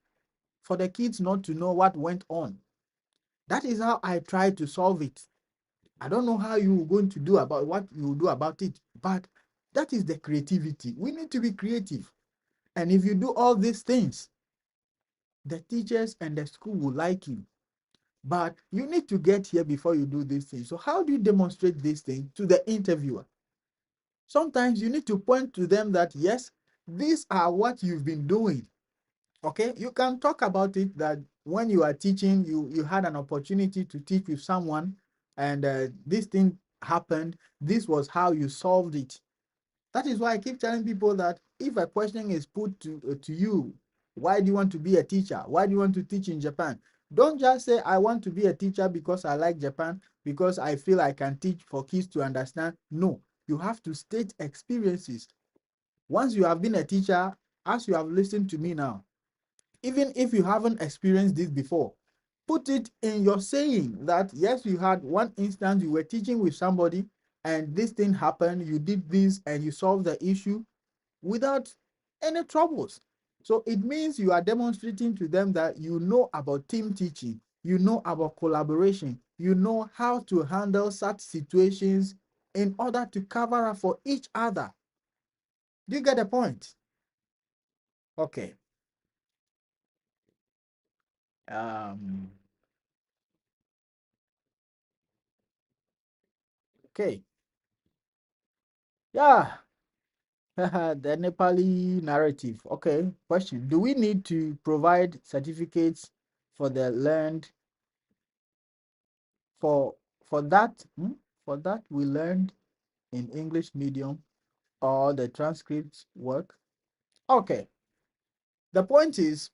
[SPEAKER 1] for the kids not to know what went on. That is how I try to solve it. I don't know how you're going to do about what you do about it, but that is the creativity. We need to be creative. And if you do all these things, the teachers and the school will like you. But you need to get here before you do these things. So how do you demonstrate these things to the interviewer? Sometimes you need to point to them that, yes, these are what you've been doing. Okay, you can talk about it that when you are teaching, you had an opportunity to teach with someone and this thing happened. This was how you solved it. That is why I keep telling people that if a question is put to you, why do you want to be a teacher? Why do you want to teach in Japan? Don't just say, I want to be a teacher because I like Japan, because I feel I can teach for kids to understand. No, you have to state experiences. Once you have been a teacher, as you have listened to me now, even if you haven't experienced this before, put it in your saying that, yes, you had one instance, you were teaching with somebody and this thing happened, you did this and you solved the issue without any troubles. So it means you are demonstrating to them that you know about team teaching, you know about collaboration, you know how to handle such situations in order to cover up for each other. Do you get the point? Okay. Um, okay. Yeah. The Nepali narrative. Okay. Question. Do we need to provide certificates for the learned for that? For that we learned in English medium or the transcripts work? Okay. The point is,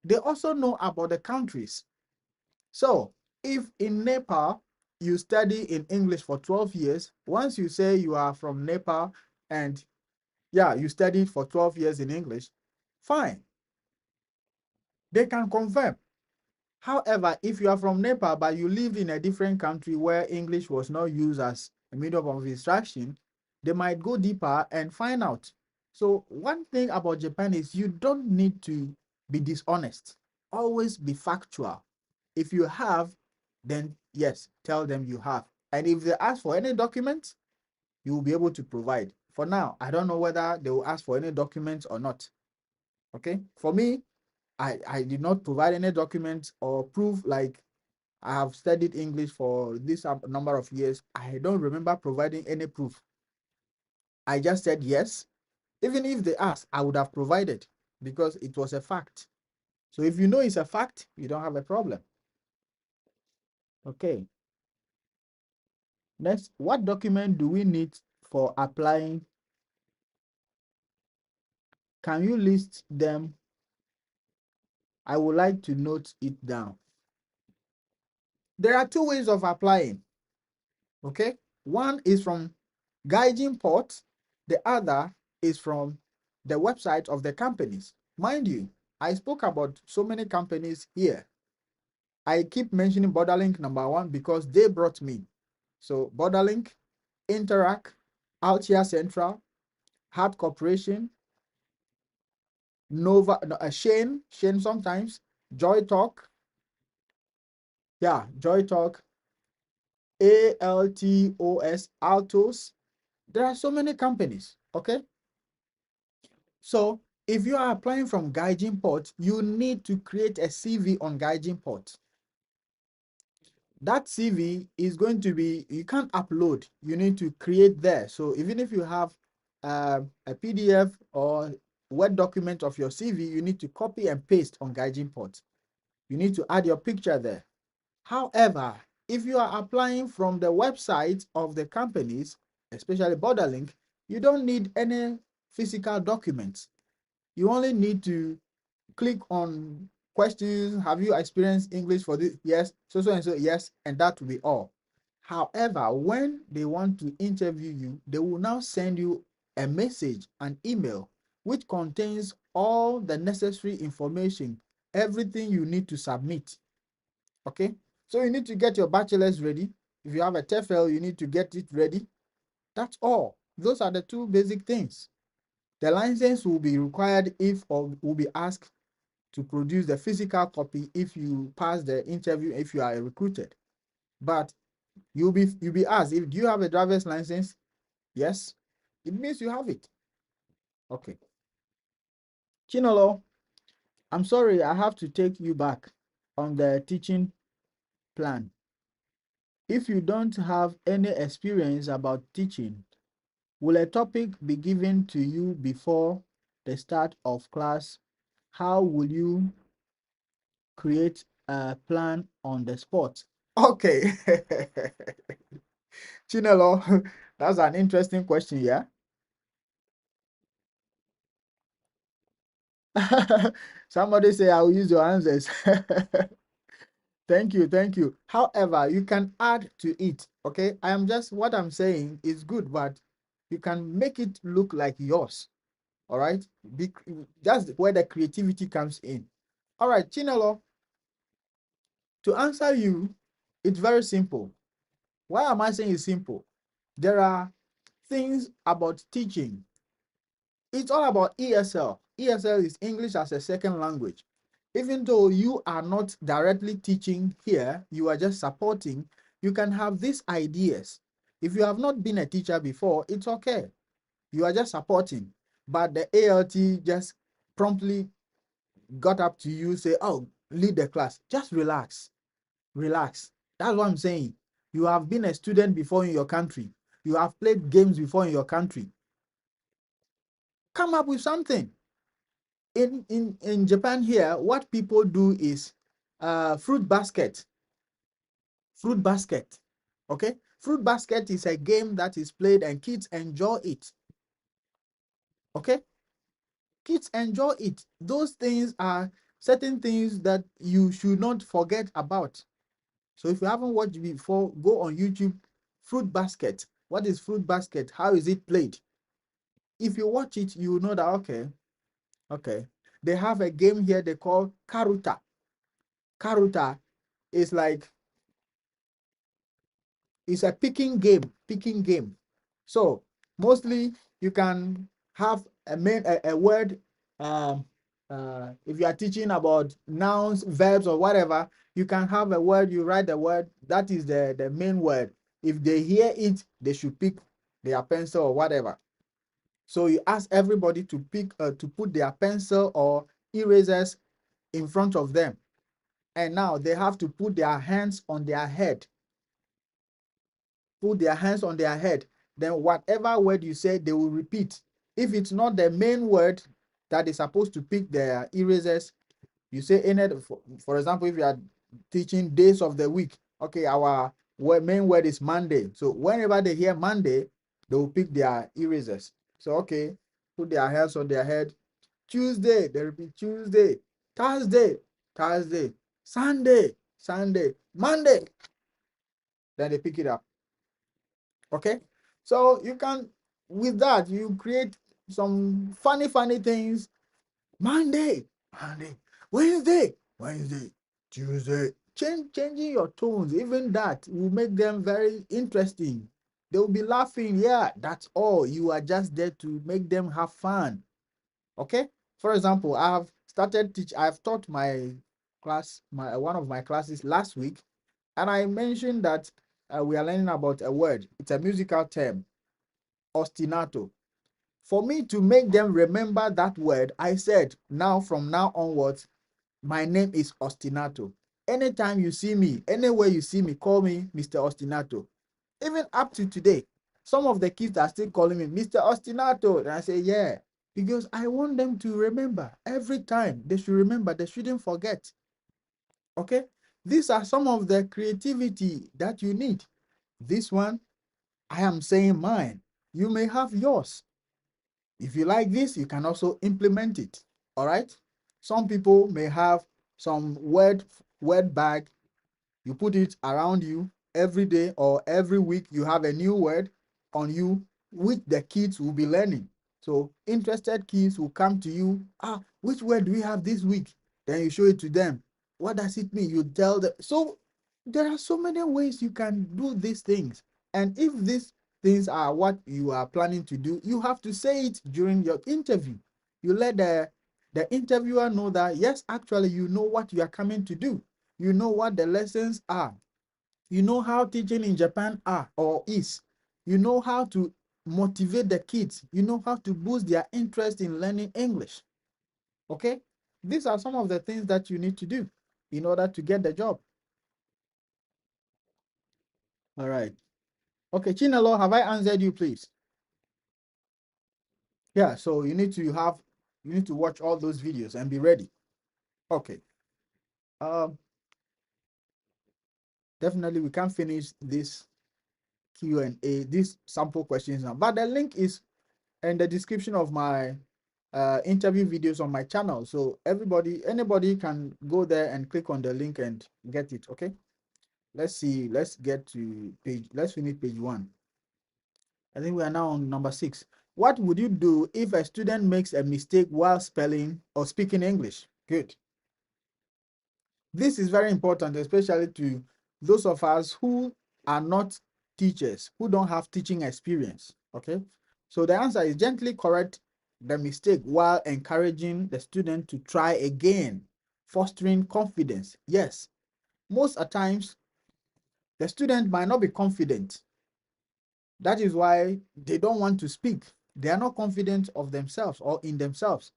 [SPEAKER 1] they also know about the countries. So if in Nepal you study in English for 12 years, once you say you are from Nepal and yeah, you studied for 12 years in English, fine. They can confirm. However, if you are from Nepal but you lived in a different country where English was not used as a medium of instruction, they might go deeper and find out. So one thing about Japan is you don't need to be dishonest. Always be factual. If you have, then yes, tell them you have. And if they ask for any documents, you will be able to provide. For now, I don't know whether they will ask for any documents or not. Okay. For me, I did not provide any documents or proof like I have studied English for this number of years. I don't remember providing any proof. I just said yes. Even if they asked, I would have provided because it was a fact. So if you know it's a fact, you don't have a problem. Okay. Next, what document do we need for applying Can you list them? I would like to note it down. There are two ways of applying. Okay, one is from Gaijin Port, the other is from the website of the companies. Mind you, I spoke about so many companies here. I keep mentioning Borderlink number one because they brought me. So Borderlink, Interac, Altia Central, Hart Corporation, Nova, no, Shane sometimes, Joy Talk, yeah, Joy Talk, ALTOS, Altos. There are so many companies, okay? So if you are applying from Gaijin Port, you need to create a CV on Gaijin Port. That CV is going to be, you can't upload, you need to create there. So even if you have a PDF or Word document of your CV, you need to copy and paste on Gaijin Port. You need to add your picture there. However, if you are applying from the website of the companies, especially Borderlink, you don't need any physical documents. You only need to click on questions. Have you experienced English for this? Yes. So and so, yes. And that will be all. However, when they want to interview you, they will now send you a message, an email, which contains all the necessary information, everything you need to submit. Okay. So you need to get your bachelor's ready. If you have a TEFL, you need to get it ready. That's all. Those are the two basic things. The license will be required if or will be asked to produce the physical copy if you pass the interview, if you are recruited. But you'll be asked, if do you have a driver's license? Yes, it means you have it. Okay. Chinolo, I'm sorry, I have to take you back on the teaching plan. If you don't have any experience about teaching, will a topic be given to you before the start of class? How will you create a plan on the spot? Okay. Chinelo, that's an interesting question, yeah? Somebody say I will use your answers. Thank you, thank you. However, you can add to it, okay? I am just, what I'm saying is good, but you can make it look like yours, all right? That's where the creativity comes in. All right, Chinelo, to answer you, it's very simple. Why am I saying it's simple? There are things about teaching. It's all about ESL. ESL is English as a second language. Even though you are not directly teaching here, you are just supporting, you can have these ideas. If you have not been a teacher before, it's okay. You are just supporting. But the ALT just promptly got up to you, say, oh, lead the class. Just relax. Relax. That's what I'm saying. You have been a student before in your country. You have played games before in your country. Come up with something. In Japan here, what people do is fruit basket. Fruit basket. Okay? Fruit basket is a game that is played and kids enjoy it. Okay? Kids enjoy it. Those things are certain things that you should not forget about. So if you haven't watched before, go on YouTube, fruit basket. What is fruit basket? How is it played? If you watch it, you will know that, okay. They have a game here they call Karuta. Karuta is like, it's a picking game. So mostly you can have a word. If you are teaching about nouns, verbs, or whatever, you can have a word. You write the word that is the main word. If they hear it, they should pick their pencil or whatever. So you ask everybody to pick to put their pencil or erasers in front of them, and now they have to put their hands on their head. Put their hands on their head. Then whatever word you say, they will repeat. If it's not the main word that is supposed to pick their erasers, you say in it. For example, if you are teaching days of the week, okay, our main word is Monday. So whenever they hear Monday, they will pick their erasers. So okay, put their hands on their head. Tuesday, they repeat Tuesday, Thursday, Thursday, Sunday, Sunday, Monday. Then they pick it up. Okay, so you can, with that, you create some funny things. Monday, Monday, Wednesday, Wednesday, Tuesday. Changing your tones, even that will make them very interesting. They will be laughing. Yeah, that's all. You are just there to make them have fun. Okay. For example, I've taught my class, one of my classes last week, and I mentioned that we are learning about a word. It's a musical term, ostinato. For me to make them remember that word, I said, now from now onwards, my name is Ostinato. Anytime you see me, anywhere you see me, call me Mr. Ostinato. Even up to today, some of the kids are still calling me Mr. Ostinato. And I say, yeah, because I want them to remember every time. They should remember, they shouldn't forget. Okay? These are some of the creativity that you need. This one, I am saying mine. You may have yours. If you like this, you can also implement it. All right. Some people may have some word bag. You put it around you every day or every week. You have a new word on you, which the kids will be learning. So interested kids will come to you. Which word do we have this week? Then you show it to them. What does it mean? You tell them. So there are so many ways you can do these things. And if these things are what you are planning to do, you have to say it during your interview. You let the interviewer know that, yes, actually, you know what you are coming to do. You know what the lessons are. You know how teaching in Japan are or is. You know how to motivate the kids. You know how to boost their interest in learning English. Okay? These are some of the things that you need to do in order to get the job. All right. Okay, Chinelo, have I answered you, please? Yeah, so you need to watch all those videos and be ready. Okay. Um, Definitely we can finish this Q&A, these sample questions now. But the link is in the description of my interview videos on my channel. So anybody can go there and click on the link and get it. Okay. Let's see. Let's get to let's finish page 1. I think we are now on number 6. What would you do if a student makes a mistake while spelling or speaking English? Good. This is very important, especially to those of us who are not teachers, who don't have teaching experience. Okay. So the answer is gently correct the mistake while encouraging the student to try again, fostering confidence. Yes, most at times the student might not be confident. That is why they don't want to speak. They are not confident of themselves or in themselves.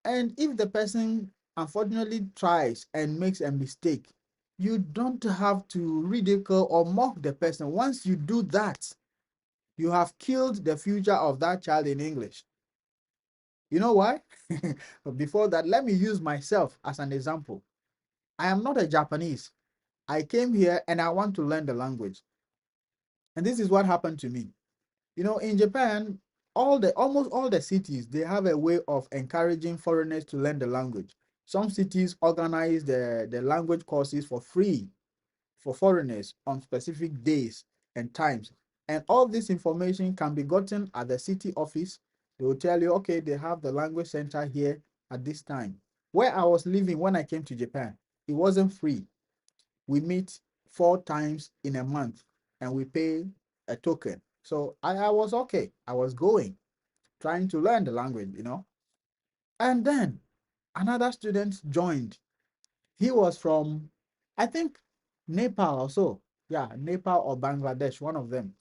[SPEAKER 1] And if the person unfortunately tries and makes a mistake, you don't have to ridicule or mock the person. Once you do that, you have killed the future of that child in English. You know why? But before that, let me use myself as an example. I am not a Japanese. I came here and I want to learn the language. And this is what happened to me. You know, in Japan, almost all the cities, they have a way of encouraging foreigners to learn the language. Some cities organize the language courses for free for foreigners on specific days and times. And all this information can be gotten at the city office. They will tell you, okay, they have the language center here at this time. Where I was living when I came to Japan, it wasn't free. We meet 4 times in a month and we pay a token. So I was okay. I was going, trying to learn the language, you know. And then another student joined. He was from, I think, Nepal or so. Yeah, Nepal or Bangladesh, one of them.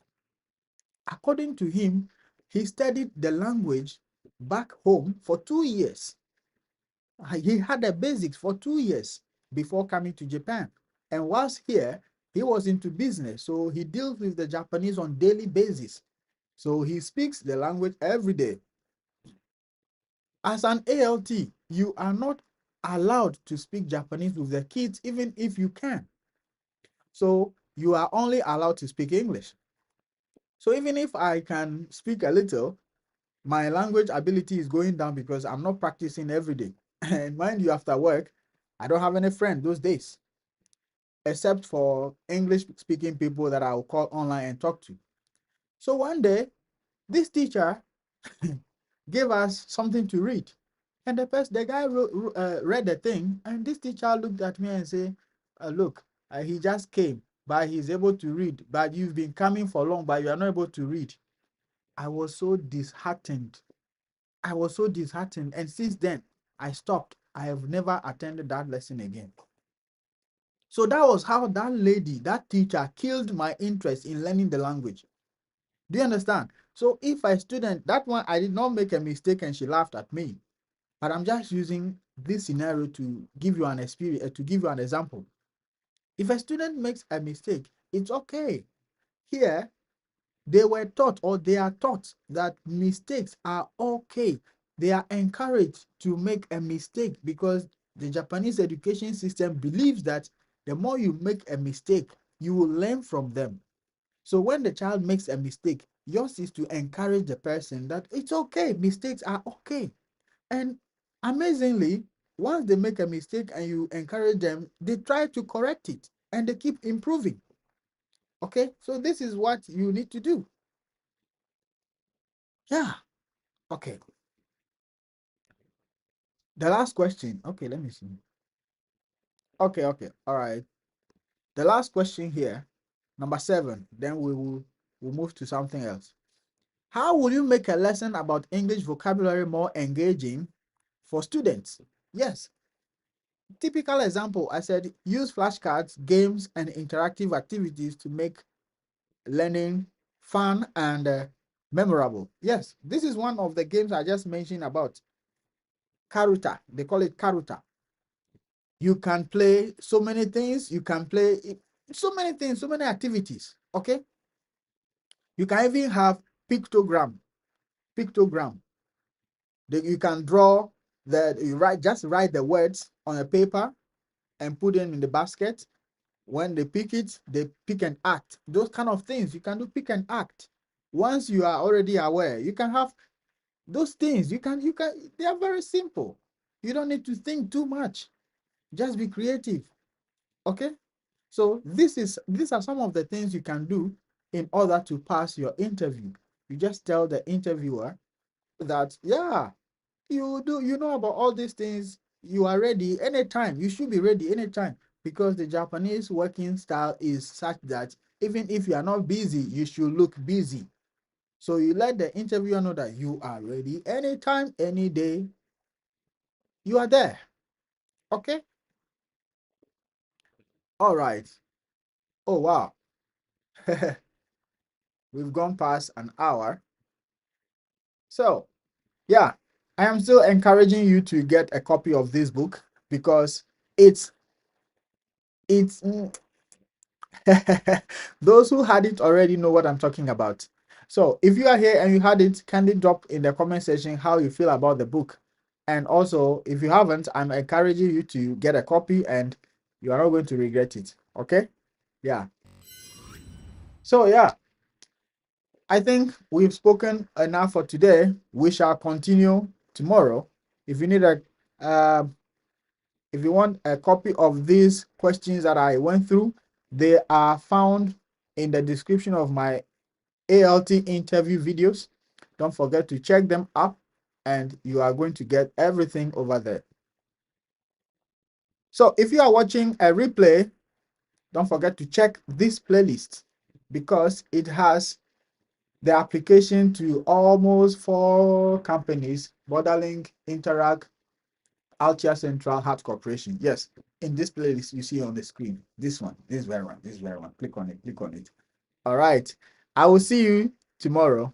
[SPEAKER 1] According to him, he studied the language back home for 2 years. He had the basics for 2 years before coming to Japan. And whilst here, he was into business. So he deals with the Japanese on daily basis. So he speaks the language every day. As an ALT, you are not allowed to speak Japanese with the kids, even if you can. So you are only allowed to speak English. So even if I can speak a little, my language ability is going down because I'm not practicing every day. And mind you, after work, I don't have any friend those days, except for English speaking people that I'll call online and talk to. So one day, this teacher gave us something to read. And the guy read the thing, and this teacher looked at me and said, look, he just came, but he's able to read, but you've been coming for long, but you are not able to read. I was so disheartened. I was so disheartened. And since then, I stopped. I have never attended that lesson again. So that was how that lady, that teacher, killed my interest in learning the language. Do you understand? So if a student, that one, I did not make a mistake and she laughed at me. But I'm just using this scenario to give you an experience, to give you an example. If a student makes a mistake, it's okay. Here, they were taught, or they are taught, that mistakes are okay. They are encouraged to make a mistake because the Japanese education system believes that the more you make a mistake, you will learn from them. So when the child makes a mistake, yours is to encourage the person that it's okay, mistakes are okay. And amazingly, once they make a mistake and you encourage them, they try to correct it and they keep improving. Okay, so this is what you need to do. Yeah. Okay. The last question. Okay, let me see. Okay, all right. The last question here, number 7. Then we'll move to something else. How will you make a lesson about English vocabulary more engaging for students? Yes. Typical example, I said use flashcards, games, and interactive activities to make learning fun and memorable. Yes, this is one of the games I just mentioned about. Karuta, they call it Karuta. You can play so many things. You can play so many things, so many activities. Okay. You can even have pictogram. Pictogram. You can draw just write the words on a paper and put them in the basket. When they pick it, they pick and act. Those kind of things you can do, pick and act. Once you are already aware, you can have those things. They are very simple. You don't need to think too much. Just be creative. Okay. So these are some of the things you can do in order to pass your interview. You just tell the interviewer that, yeah, you know about all these things. You are ready anytime. You should be ready anytime because the Japanese working style is such that even if you are not busy, you should look busy. So you let the interviewer know that you are ready anytime, any day. You are there. Okay. All right. Oh wow. We've gone past an hour. So yeah, I am still encouraging you to get a copy of this book because it's those who had it already know what I'm talking about. So if you are here and you had it, kindly drop in the comment section how you feel about the book. And also, if you haven't, I'm encouraging you to get a copy and you are not going to regret it. Okay? Yeah. So yeah, I think we've spoken enough for today. We shall continue tomorrow. If you need uh, if you want a copy of these questions that I went through, they are found in the description of my ALT interview videos. Don't forget to check them up and you are going to get everything over there. So if you are watching a replay, don't forget to check this playlist because it has the application to almost 4 companies: Borderlink, Interac, Altia Central, Heart Corporation. Yes, in this playlist you see on the screen. This one, this very one, this very one. Click on it, click on it. All right. I will see you tomorrow.